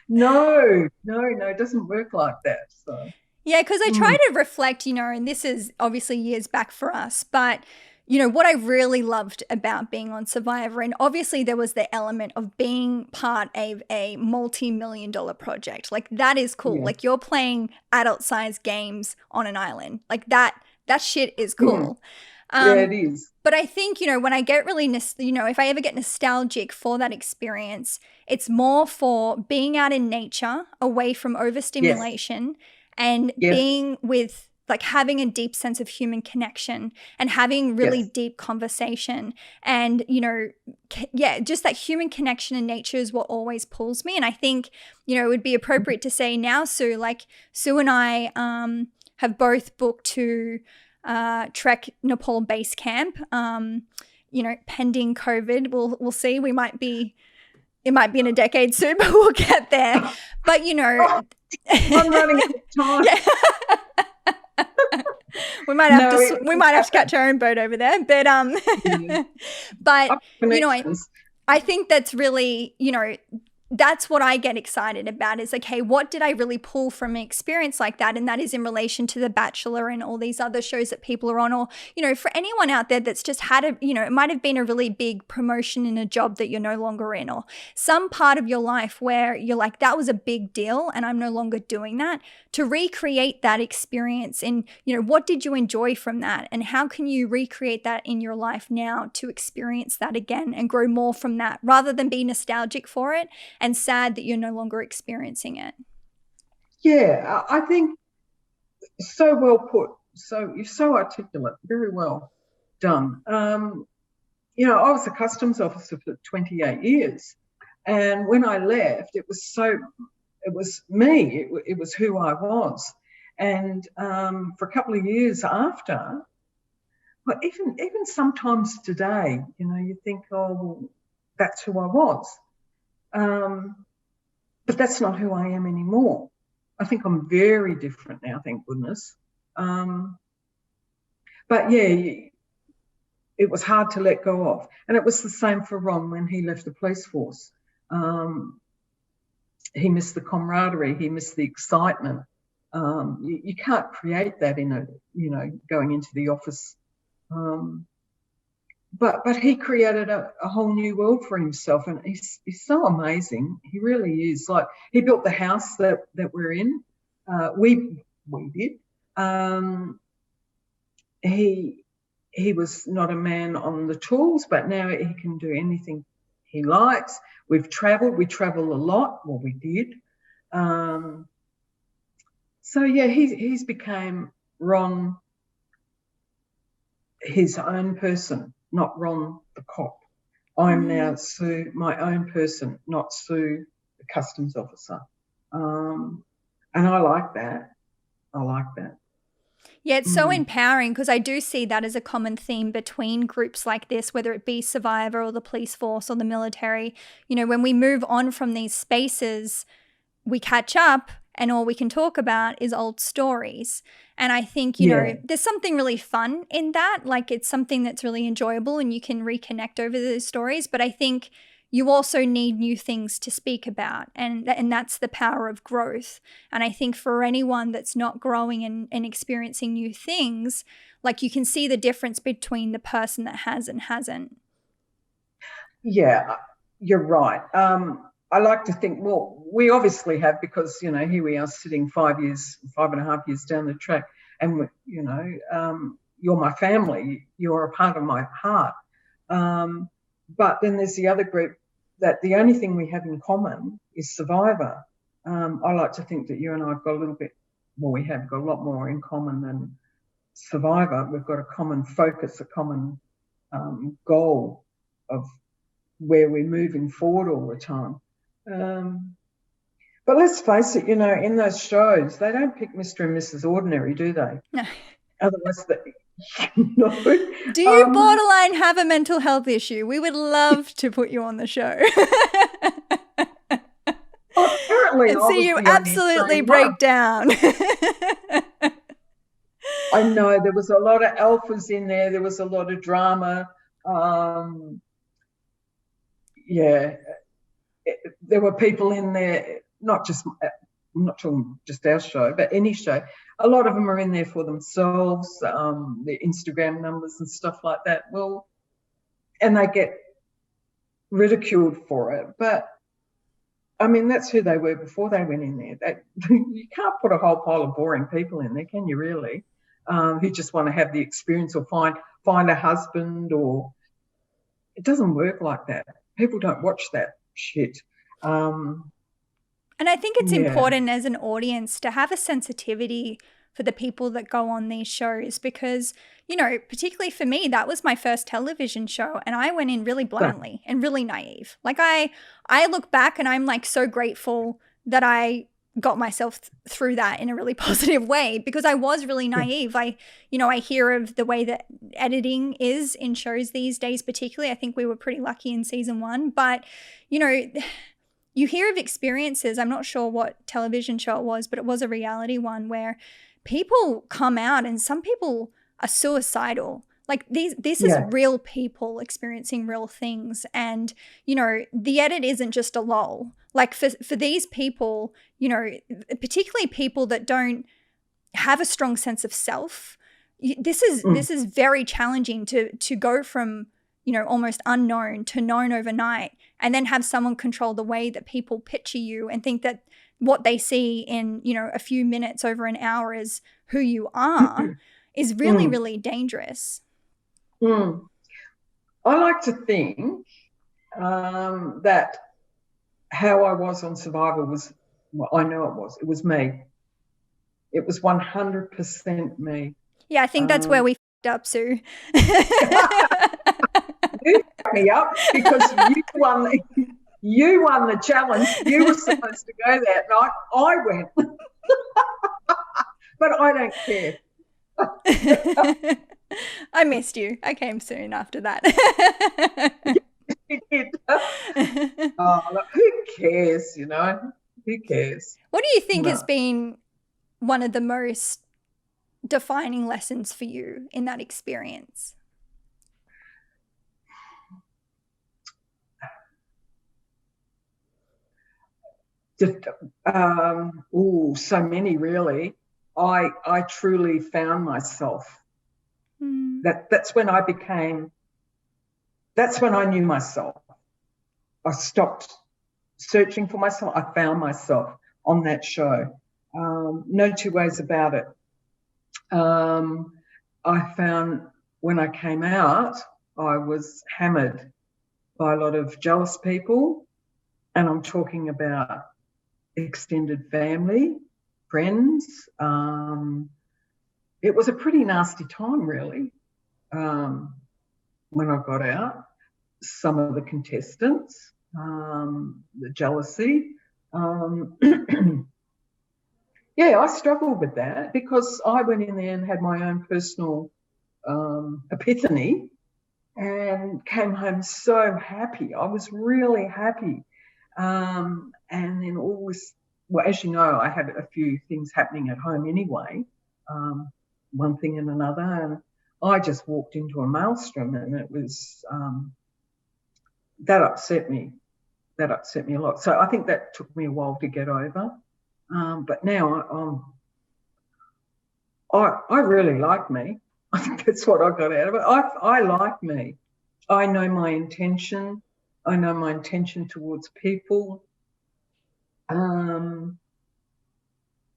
No, it doesn't work like that. So. Yeah, because I try to reflect, and this is obviously years back for us, but, what I really loved about being on Survivor, and obviously there was the element of being part of a multi-million-dollar project. Like, that is cool. Yeah. Like, you're playing adult-sized games on an island. Like, that shit is cool. Yeah, it is. But I think, when I get really, if I ever get nostalgic for that experience, it's more for being out in nature, away from overstimulation, and being with, like, having a deep sense of human connection and having really deep conversation. And, just that human connection in nature is what always pulls me. And I think, it would be appropriate to say now, Sue, like, Sue and I have both booked to Trek Nepal base camp, pending COVID. We'll see. It might be in a decade soon, but we'll get there. But, I'm running out of time. We might have to catch our own boat over there. But but I think that's really, that's what I get excited about, is like, hey, what did I really pull from an experience like that? And that is in relation to The Bachelor and all these other shows that people are on, or, for anyone out there that's just had it might have been a really big promotion in a job that you're no longer in, or some part of your life where you're like, that was a big deal and I'm no longer doing that. To recreate that experience, and, what did you enjoy from that? And how can you recreate that in your life now to experience that again and grow more from that, rather than be nostalgic for it and sad that you're no longer experiencing it? Yeah, I think so well put. So you're so articulate, very well done. I was a customs officer for 28 years. And when I left, it was me, it was who I was. And for a couple of years after, well, even sometimes today, you think, oh, well, that's who I was. But that's not who I am anymore. I think I'm very different now, thank goodness. But yeah, it was hard to let go of. And it was the same for Ron when he left the police force. He missed the camaraderie, he missed the excitement. You can't create that going into the office. But he created a whole new world for himself, and he's so amazing. He really is. Like, he built the house that we're in. We did. He was not a man on the tools, but now he can do anything he likes. We've travelled. We travel a lot. Well, we did. So yeah, he's became Ron, his own person, not Ron the cop. I'm now Sue, my own person, not Sue, the customs officer. And I like that. Yeah, it's so empowering because I do see that as a common theme between groups like this, whether it be Survivor or the police force or the military. You know, when we move on from these spaces, we catch up and all we can talk about is old stories. And I think, you Yeah. know, there's something really fun in that. Like it's something that's really enjoyable and you can reconnect over those stories. But I think you also need new things to speak about. And that's the power of growth. And I think for anyone that's not growing and experiencing new things, like you can see the difference between the person that has and hasn't. Yeah, you're right. I like to think, well, we obviously have, because, you know, here we are sitting 5.5 years down the track, and, you know, you're my family, you're a part of my heart. But then there's the other group that the only thing we have in common is Survivor. I like to think that you and I have got a little bit, well, we have got a lot more in common than Survivor. We've got a common focus, a common goal of where we're moving forward all the time. But let's face it, you know, in those shows, they don't pick Mr. and Mrs. Ordinary, do they? No. Otherwise, no. Do you borderline have a mental health issue? We would love to put you on the show. Apparently, and see you absolutely break down. I know there was a lot of alphas in there. There was a lot of drama. Yeah, there were people in there, not just, I'm not talking just our show, but any show. A lot of them are in there for themselves, their Instagram numbers and stuff like that. Well, and they get ridiculed for it. But, I mean, that's who they were before they went in there. You can't put a whole pile of boring people in there, can you really? Who just want to have the experience or find a husband, or it doesn't work like that. People don't watch that shit. And I think it's important as an audience to have a sensitivity for the people that go on these shows because, you know, particularly for me, that was my first television show and I went in really blindly and really naive. Like I look back and I'm like so grateful that I got myself through that in a really positive way because I was really naive. I hear of the way that editing is in shows these days, particularly. I think we were pretty lucky in season 1, but, you know, you hear of experiences, I'm not sure what television show it was, but it was a reality one where people come out and some people are suicidal. Like this is real people experiencing real things. And, you know, the edit isn't just a lull. Like for these people, you know, particularly people that don't have a strong sense of self, this is very challenging to go from, you know, almost unknown to known overnight and then have someone control the way that people picture you and think that what they see in, you know, a few minutes over an hour is who you are is really, really dangerous. I like to think that how I was on Survivor was, well, I know it was me. It was 100% me. Yeah, I think that's where we f***ed up, Sue. You f***ed me up because you won the challenge. You were supposed to go that night. I went. But I don't care. I missed you. I came soon after that. You did. Oh, look, who cares, you know? Who cares? What do you think has been one of the most defining lessons for you in that experience? So many, really. I truly found myself. That's when I knew myself. I stopped searching for myself. I found myself on that show. No two ways about it. I found when I came out, I was hammered by a lot of jealous people, and I'm talking about extended family, friends. It was a pretty nasty time, really, when I got out. Some of the contestants, the jealousy. Yeah, I struggled with that because I went in there and had my own personal epiphany and came home so happy. I was really happy. And then always, well, as you know, I had a few things happening at home anyway, one thing and another. And I just walked into a maelstrom, and it was that upset me. That upset me a lot. So I think that took me a while to get over. But now I really like me. I think that's what I got out of it. I like me. I know my intention. I know my intention towards people.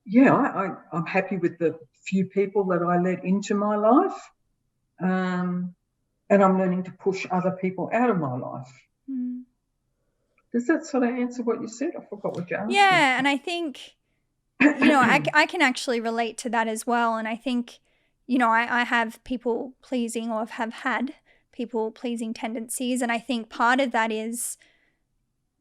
Yeah, I'm happy with the few people that I let into my life. And I'm learning to push other people out of my life. Mm. Does that sort of answer what you said? I forgot what you asked me. Yeah, and I think, you know, I can actually relate to that as well. And I think, you know, I have people pleasing, or have had people pleasing tendencies. And I think part of that is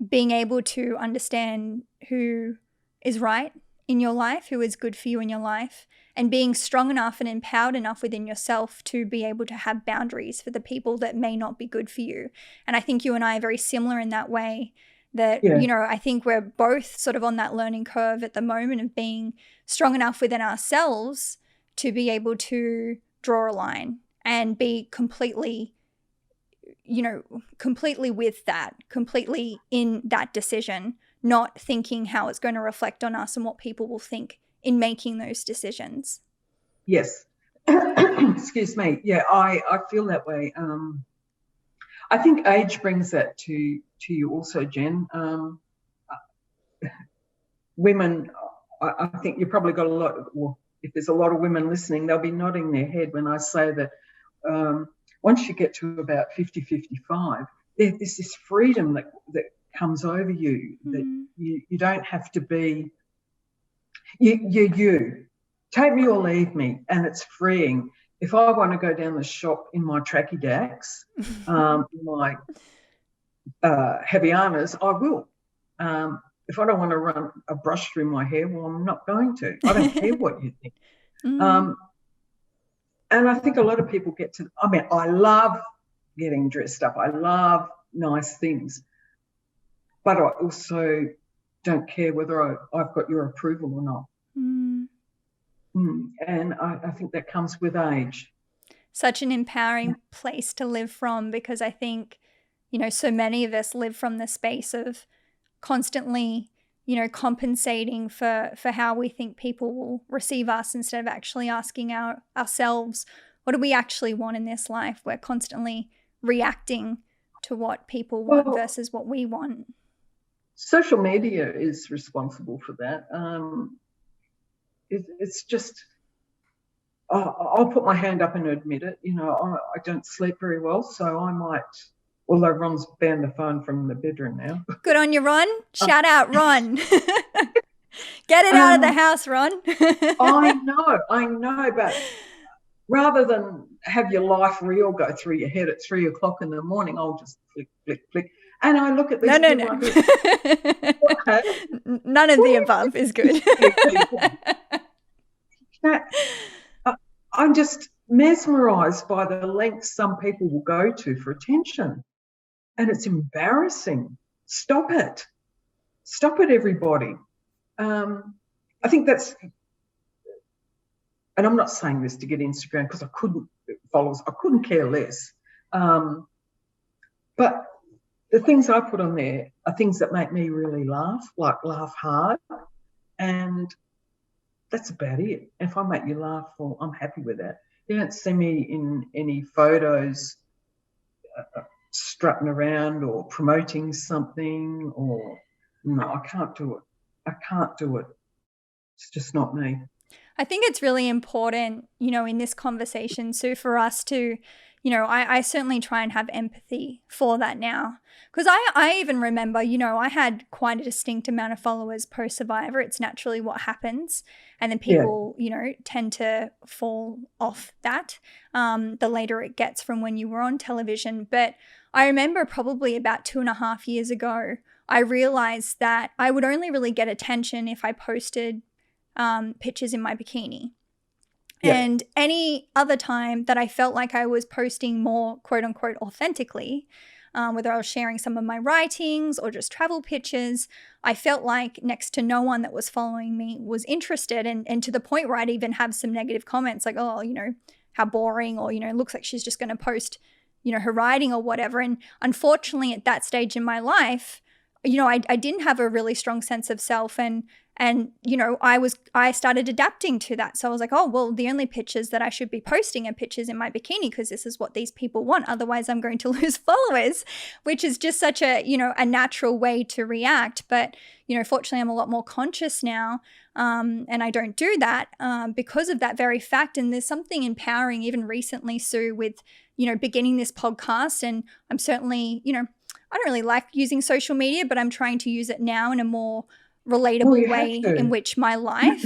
being able to understand who is right in your life, who is good for you in your life, and being strong enough and empowered enough within yourself to be able to have boundaries for the people that may not be good for you. And I think you and I are very similar in that way, that, Yeah. you know, I think we're both sort of on that learning curve at the moment of being strong enough within ourselves to be able to draw a line and be completely, you know, completely with that, completely in that decision, not thinking how it's going to reflect on us and what people will think in making those decisions. Yes. Excuse me. Yeah, I feel that way. I think age brings that to you also, Jen. Women, I think you've probably got a lot, well, if there's a lot of women listening, they'll be nodding their head when I say that once you get to about 50, 55, there's this freedom that comes over you, that you don't have to be, you. Take me or leave me, and it's freeing. If I want to go down the shop in my tracky dacks, my Havaianas, I will. If I don't want to run a brush through my hair, well, I'm not going to. I don't care what you think. And I think a lot of people get to, I mean, I love getting dressed up. I love nice things. But I also don't care whether I've got your approval or not. And I think that comes with age. Such an empowering place to live from, because I think, you know, so many of us live from the space of constantly, you know, compensating for how we think people will receive us, instead of actually asking ourselves, what do we actually want in this life? We're constantly reacting to what people want versus what we want. Social media is responsible for that. It's just, I'll put my hand up and admit it. You know, I don't sleep very well, so I might, although Ron's banned the phone from the bedroom now. Good on you, Ron. Shout out, Ron. Get it out of the house, Ron. I know, but rather than have your life reel go through your head at 3 o'clock in the morning, I'll just click, click, click. And I look at these No. None of the above is good. I'm just mesmerised by the lengths some people will go to for attention. And it's embarrassing. Stop it. Stop it, everybody. I think that's, and I'm not saying this to get Instagram, because I couldn't care less. But the things I put on there are things that make me really laugh, like laugh hard. And that's about it. If I make you laugh, well, I'm happy with that. You don't see me in any photos strutting around or promoting something, or no, I can't do it. It's just not me. I think it's really important, you know, in this conversation, Sue, for us to, you know, I certainly try and have empathy for that now. Because I even remember, you know, I had quite a distinct amount of followers post-Survivor. It's naturally what happens. And then people, you know, tend to fall off that the later it gets from when you were on television. But I remember probably about 2.5 years ago, I realized that I would only really get attention if I posted pictures in my bikini. Yeah. And any other time that I felt like I was posting more quote unquote authentically, whether I was sharing some of my writings or just travel pictures, I felt like next to no one that was following me was interested. And to the point where I'd even have some negative comments like, oh, how boring, or, looks like she's just going to post, her writing or whatever. And unfortunately, at that stage in my life, I didn't have a really strong sense of self, and I started adapting to that. So I was like, oh, well, the only pictures that I should be posting are pictures in my bikini because this is what these people want. Otherwise, I'm going to lose followers, which is just such a, a natural way to react. But, fortunately, I'm a lot more conscious now, and I don't do that because of that very fact. And there's something empowering even recently, Sue, with, beginning this podcast. And I'm certainly, I don't really like using social media, but I'm trying to use it now in a more relatable way in which my life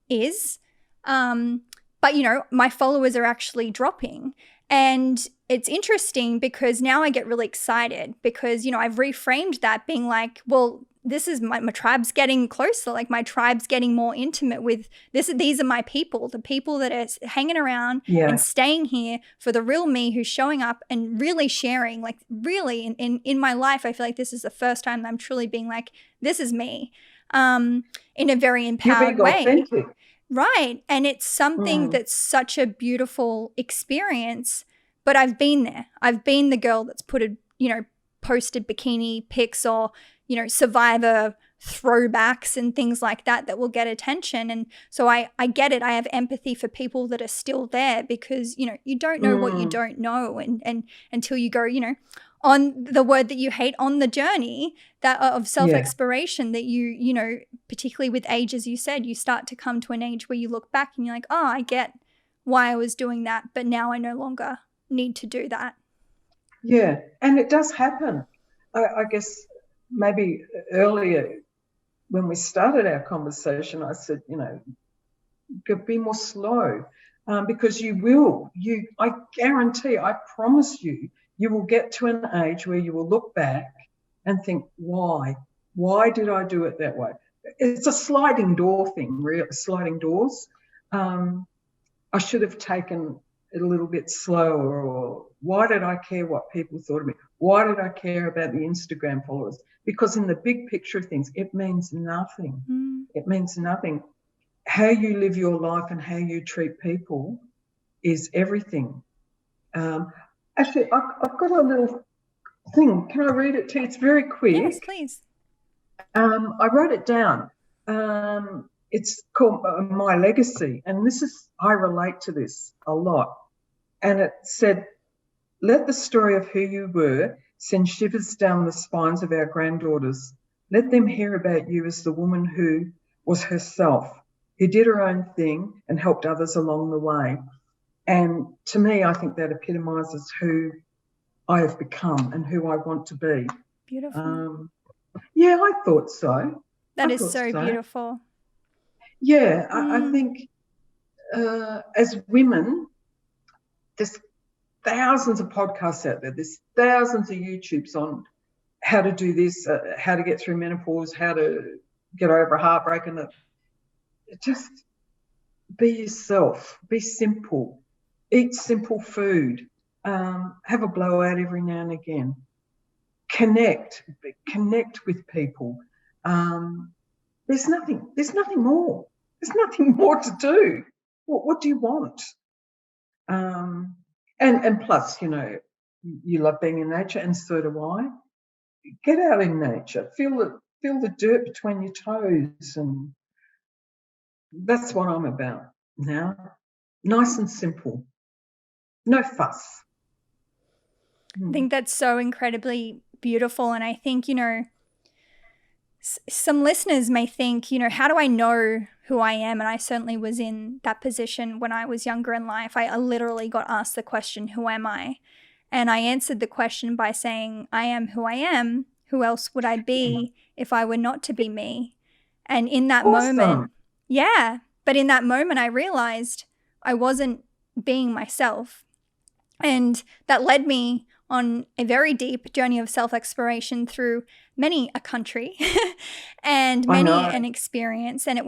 is. But, my followers are actually dropping. And it's interesting because now I get really excited because, I've reframed that being like, well, this is my tribe's getting closer. Like my tribe's getting more intimate with this. These are my people, the people that are hanging around and staying here for the real me who's showing up and really sharing, like really in my life. I feel like this is the first time that I'm truly being like, this is me, in a very empowered way. Authentic. Right. And it's something that's such a beautiful experience, but I've been there. I've been the girl that's posted bikini pics or, Survivor throwbacks and things like that will get attention. And so I get it. I have empathy for people that are still there because, you don't know what you don't know. And until you go, on the word that you hate, on the journey that of self-exploration that you particularly with age, as you said, you start to come to an age where you look back and you're like, oh, I get why I was doing that, but now I no longer need to do that. Yeah, and it does happen. I guess maybe earlier when we started our conversation, I said, be more slow because you will. I guarantee, I promise you, you will get to an age where you will look back and think, why? Why did I do it that way? It's a sliding door thing, sliding doors. I should have taken it a little bit slower, or why did I care what people thought of me? Why did I care about the Instagram followers? Because in the big picture of things, it means nothing. It means nothing. How you live your life and how you treat people is everything. Actually, I've got a little thing. Can I read it to you? It's very quick. Yes, please. I wrote it down. It's called My Legacy, and I relate to this a lot. And it said, let the story of who you were send shivers down the spines of our granddaughters. Let them hear about you as the woman who was herself, who did her own thing and helped others along the way. And to me, I think that epitomises who I have become and who I want to be. Beautiful. Yeah, I thought so. That is so beautiful. Yeah, I think as women, there's thousands of podcasts out there. There's thousands of YouTubes on how to do this, how to get through menopause, how to get over a heartbreak. And just be yourself, be simple, eat simple food, have a blowout every now and again, connect with people. There's nothing more. There's nothing more to do. What do you want? And plus, you love being in nature, and so do I. Get out in nature, feel the dirt between your toes, and that's what I'm about now. Nice and simple, no fuss. I think that's so incredibly beautiful, and I think some listeners may think, how do I know who I am? And I certainly was in that position when I was younger in life. I literally got asked the question, who am I? And I answered the question by saying, I am who I am. Who else would I be if I were not to be me? And in that moment, but in that moment, I realized I wasn't being myself. And that led me on a very deep journey of self-exploration through many a country and many an experience. And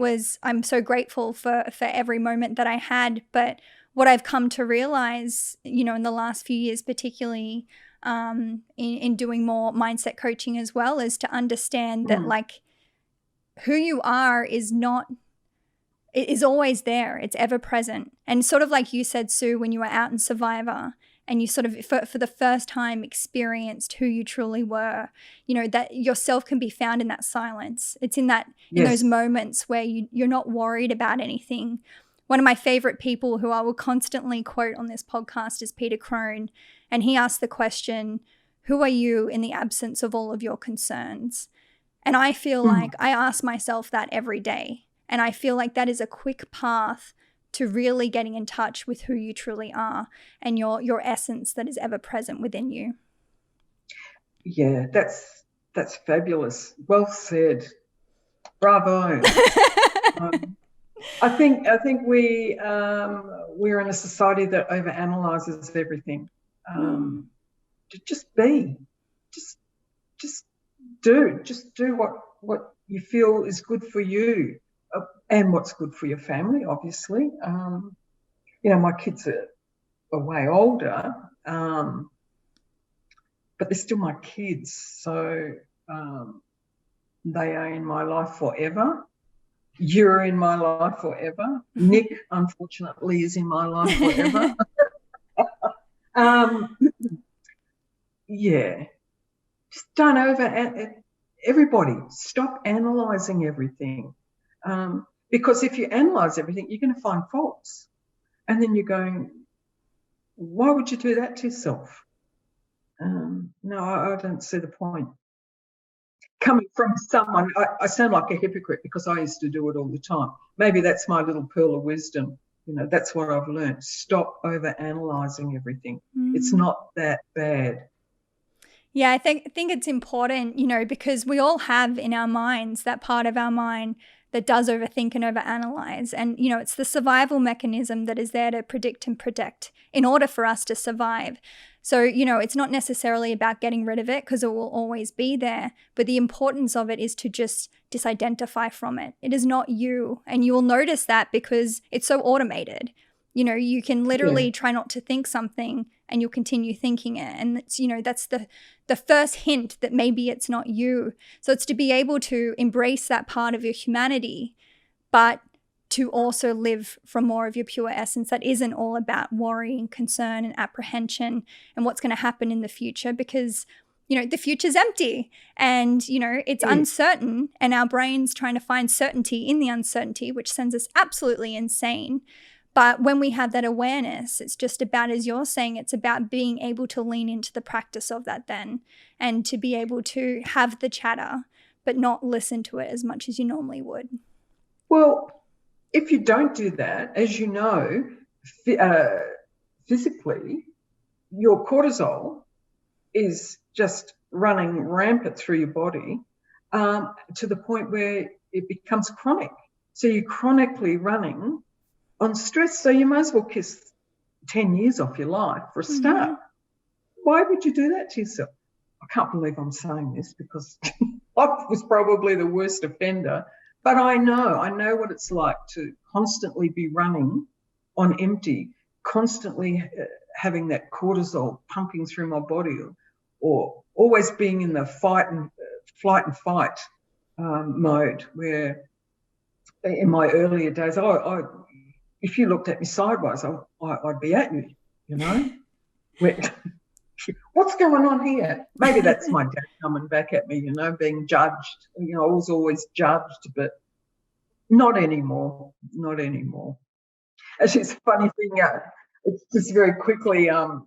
I'm so grateful for every moment that I had. But what I've come to realize, in the last few years, particularly in doing more mindset coaching as well, is to understand that like who you are is always there. It's ever present. And sort of like you said, Sue, when you were out in Survivor and you sort of for the first time experienced who you truly were, that yourself can be found in that silence. It's in those moments where you're not worried about anything. One of my favorite people who I will constantly quote on this podcast is Peter Crone. And he asked the question, who are you in the absence of all of your concerns? And I feel like I ask myself that every day. And I feel like that is a quick path to really getting in touch with who you truly are and your essence that is ever present within you. Yeah, that's fabulous. Well said. Bravo. I think we're in a society that overanalyzes everything. Just be, just do what you feel is good for you. And what's good for your family, obviously. My kids are way older, but they're still my kids. So they are in my life forever. You're in my life forever. Nick, unfortunately, is in my life forever. Just don't everybody. Stop analysing everything. Because if you analyse everything, you're going to find faults. And then you're going, why would you do that to yourself? No, I don't see the point. Coming from someone, I sound like a hypocrite because I used to do it all the time. Maybe that's my little pearl of wisdom. That's what I've learned. Stop over-analysing everything. It's not that bad. Yeah, I think it's important, because we all have in our minds that part of our mind that does overthink and overanalyze. And, it's the survival mechanism that is there to predict and protect in order for us to survive. So, it's not necessarily about getting rid of it because it will always be there. But the importance of it is to just disidentify from it. It is not you. And you will notice that because it's so automated. You can literally try not to think something and you'll continue thinking it. And it's, that's the first hint that maybe it's not you. So it's to be able to embrace that part of your humanity, but to also live from more of your pure essence that isn't all about worry and concern and apprehension and what's going to happen in the future, because the future's empty and, it's uncertain, and our brain's trying to find certainty in the uncertainty, which sends us absolutely insane. But when we have that awareness, it's just about, as you're saying, it's about being able to lean into the practice of that then, and to be able to have the chatter, but not listen to it as much as you normally would. Well, if you don't do that, as you know, physically, your cortisol is just running rampant through your body to the point where it becomes chronic. So you're chronically running on stress, so you might as well kiss 10 years off your life for a start. Why would you do that to yourself? I can't believe I'm saying this because I was probably the worst offender, but I know what it's like to constantly be running on empty, constantly having that cortisol pumping through my body, or always being in the flight and fight mode, where in my earlier days, if you looked at me sideways, I'd be at you, What's going on here? Maybe that's my dad coming back at me, being judged. I was always judged, but not anymore. Actually, it's a funny thing. It's just very quickly. I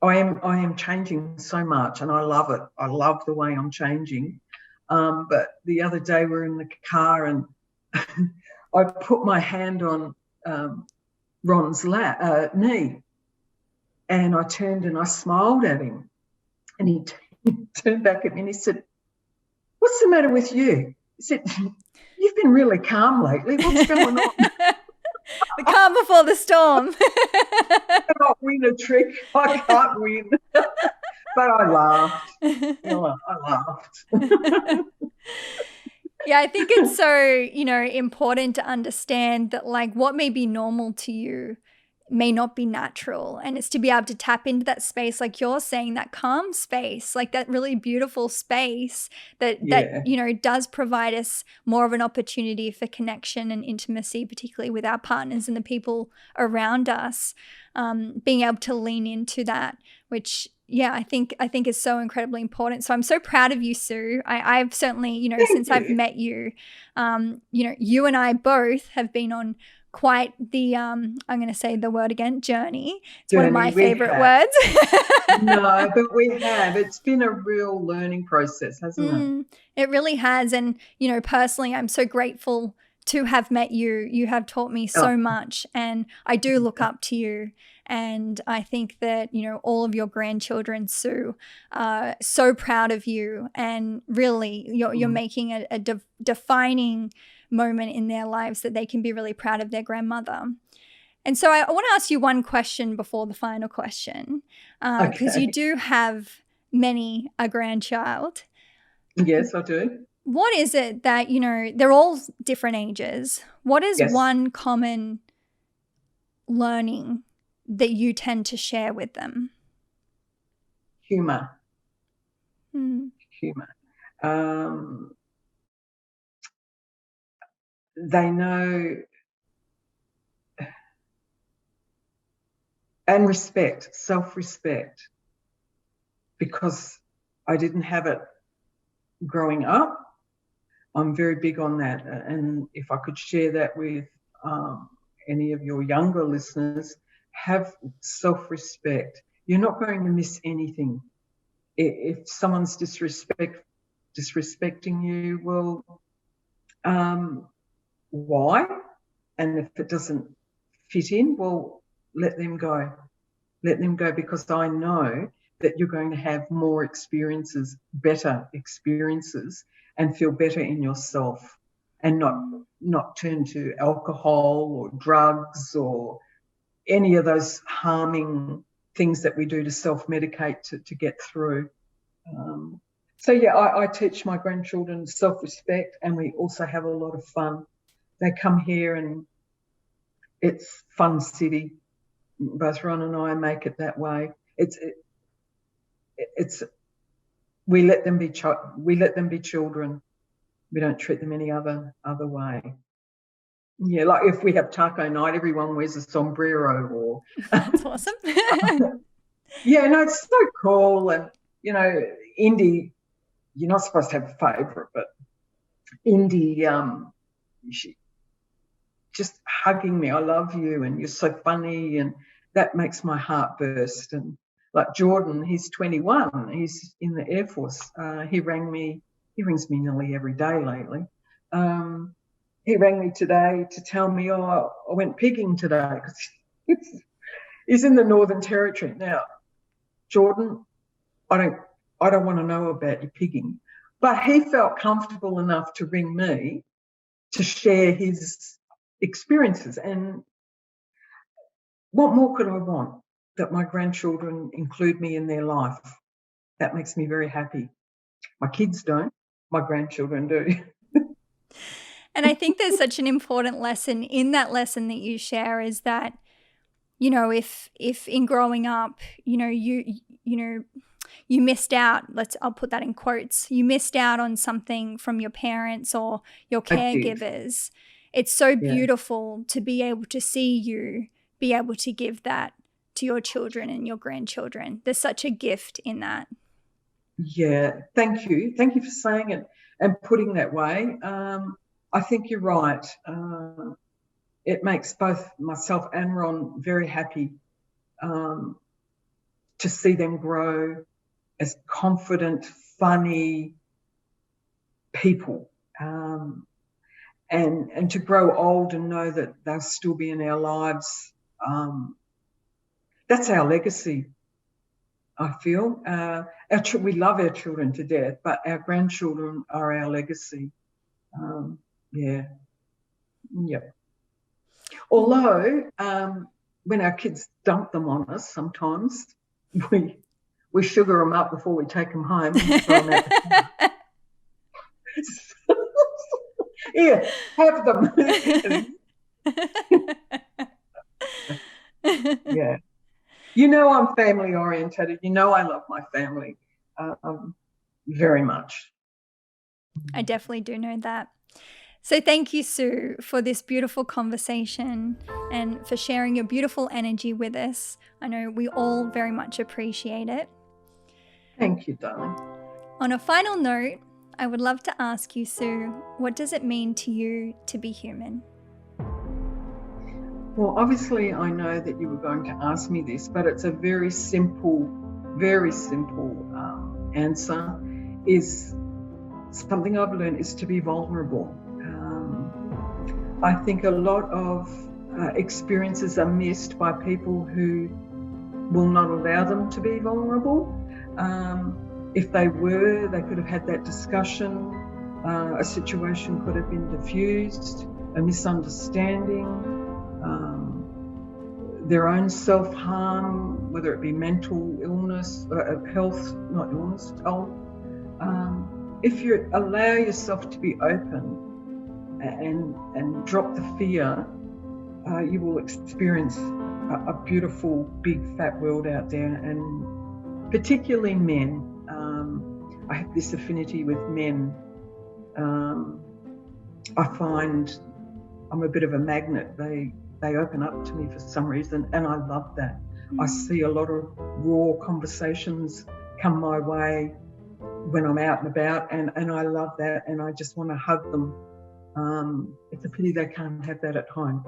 am changing so much, and I love it. I love the way I'm changing. But the other day we're in the car, and I put my hand on Ron's knee, and I turned and I smiled at him, and he turned back at me and he said, "What's the matter with you?" He said, "You've been really calm lately. What's going on?" The calm before the storm. I cannot win a trick. I can't win. But I laughed. I laughed. Yeah, I think it's so, important to understand that like what may be normal to you may not be natural. And it's to be able to tap into that space, like you're saying, that calm space, like that really beautiful space that does provide us more of an opportunity for connection and intimacy, particularly with our partners and the people around us. Being able to lean into that, which I think is so incredibly important. So I'm so proud of you, Sue. I've certainly, since I've met you, you and I both have been on quite the I'm going to say the word again, journey. It's one of my favorite words. No, but we have. It's been a real learning process, hasn't it? It really has. And, personally, I'm so grateful to have met you. You have taught me so much, and I do look up to you. And I think that, all of your grandchildren, Sue, are so proud of you. And really, you're making a defining moment in their lives that they can be really proud of their grandmother. And so I want to ask you one question before the final question, because you do have a grandchild. Yes, I do. What is it that, they're all different ages. What is one common learning that you tend to share with them? Humour. Humour. They know, and respect, self-respect, because I didn't have it growing up. I'm very big on that. And if I could share that with any of your younger listeners, have self-respect. You're not going to miss anything. If someone's disrespecting you, well, why? And if it doesn't fit in, well, let them go. Let them go, because I know that you're going to have more experiences, better experiences, and feel better in yourself, and not turn to alcohol or drugs or any of those harming things that we do to self-medicate to get through. I teach my grandchildren self-respect, and we also have a lot of fun. They come here and it's fun city. Both Ron and I make it that way. We let them be children. We don't treat them any other way. Yeah, like if we have taco night, everyone wears a sombrero or. That's awesome. Yeah, no, it's so cool. And Indy, you're not supposed to have a favourite, but Indy, she just hugging me. I love you, and you're so funny, and that makes my heart burst. And like Jordan, he's 21. He's in the Air Force. He rings me nearly every day lately. He rang me today to tell me, I went pigging today, because he's in the Northern Territory. Now, Jordan, I don't want to know about your pigging. But he felt comfortable enough to ring me to share his experiences. And what more could I want? That my grandchildren include me in their life. That makes me very happy. My kids don't, my grandchildren do. And I think there's such an important lesson in that lesson that you share, is that, if in growing up, you missed out, I'll put that in quotes, you missed out on something from your parents or your caregivers. It's so beautiful to be able to see you be able to give that to your children and your grandchildren. There's such a gift in that. Yeah, thank you. Thank you for saying it and putting that way. I think you're right. It makes both myself and Ron very happy to see them grow as confident, funny people, and to grow old and know that they'll still be in our lives. That's our legacy, I feel. We love our children to death, but our grandchildren are our legacy. Although when our kids dump them on us, sometimes we we sugar them up before we take them home and throw them out the car. Here, have them. Yeah. You know, I'm family orientated. You know, I love my family very much. I definitely do know that. So thank you, Sue, for this beautiful conversation and for sharing your beautiful energy with us. I know we all very much appreciate it. Thank you, darling. On a final note, I would love to ask you, Sue, what does it mean to you to be human? Well, obviously, I know that you were going to ask me this, but it's a very simple answer. Is something I've learned is to be vulnerable. I think a lot of experiences are missed by people who will not allow them to be vulnerable. If they were, they could have had that discussion. A situation could have been diffused, a misunderstanding, their own self-harm, whether it be mental illness, health, not illness, health. If you allow yourself to be open and drop the fear, you will experience a beautiful, big, fat world out there, and particularly men. I have this affinity with men. I find I'm a bit of a magnet. They open up to me for some reason, and I love that. I see a lot of raw conversations come my way when I'm out and about, and I love that, and I just want to hug them. It's a pity they can't have that at home.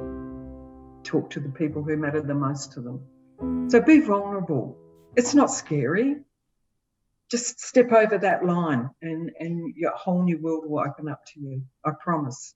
Talk to the people who matter the most to them. So be vulnerable. It's not scary. Just step over that line and your whole new world will open up to you. I promise.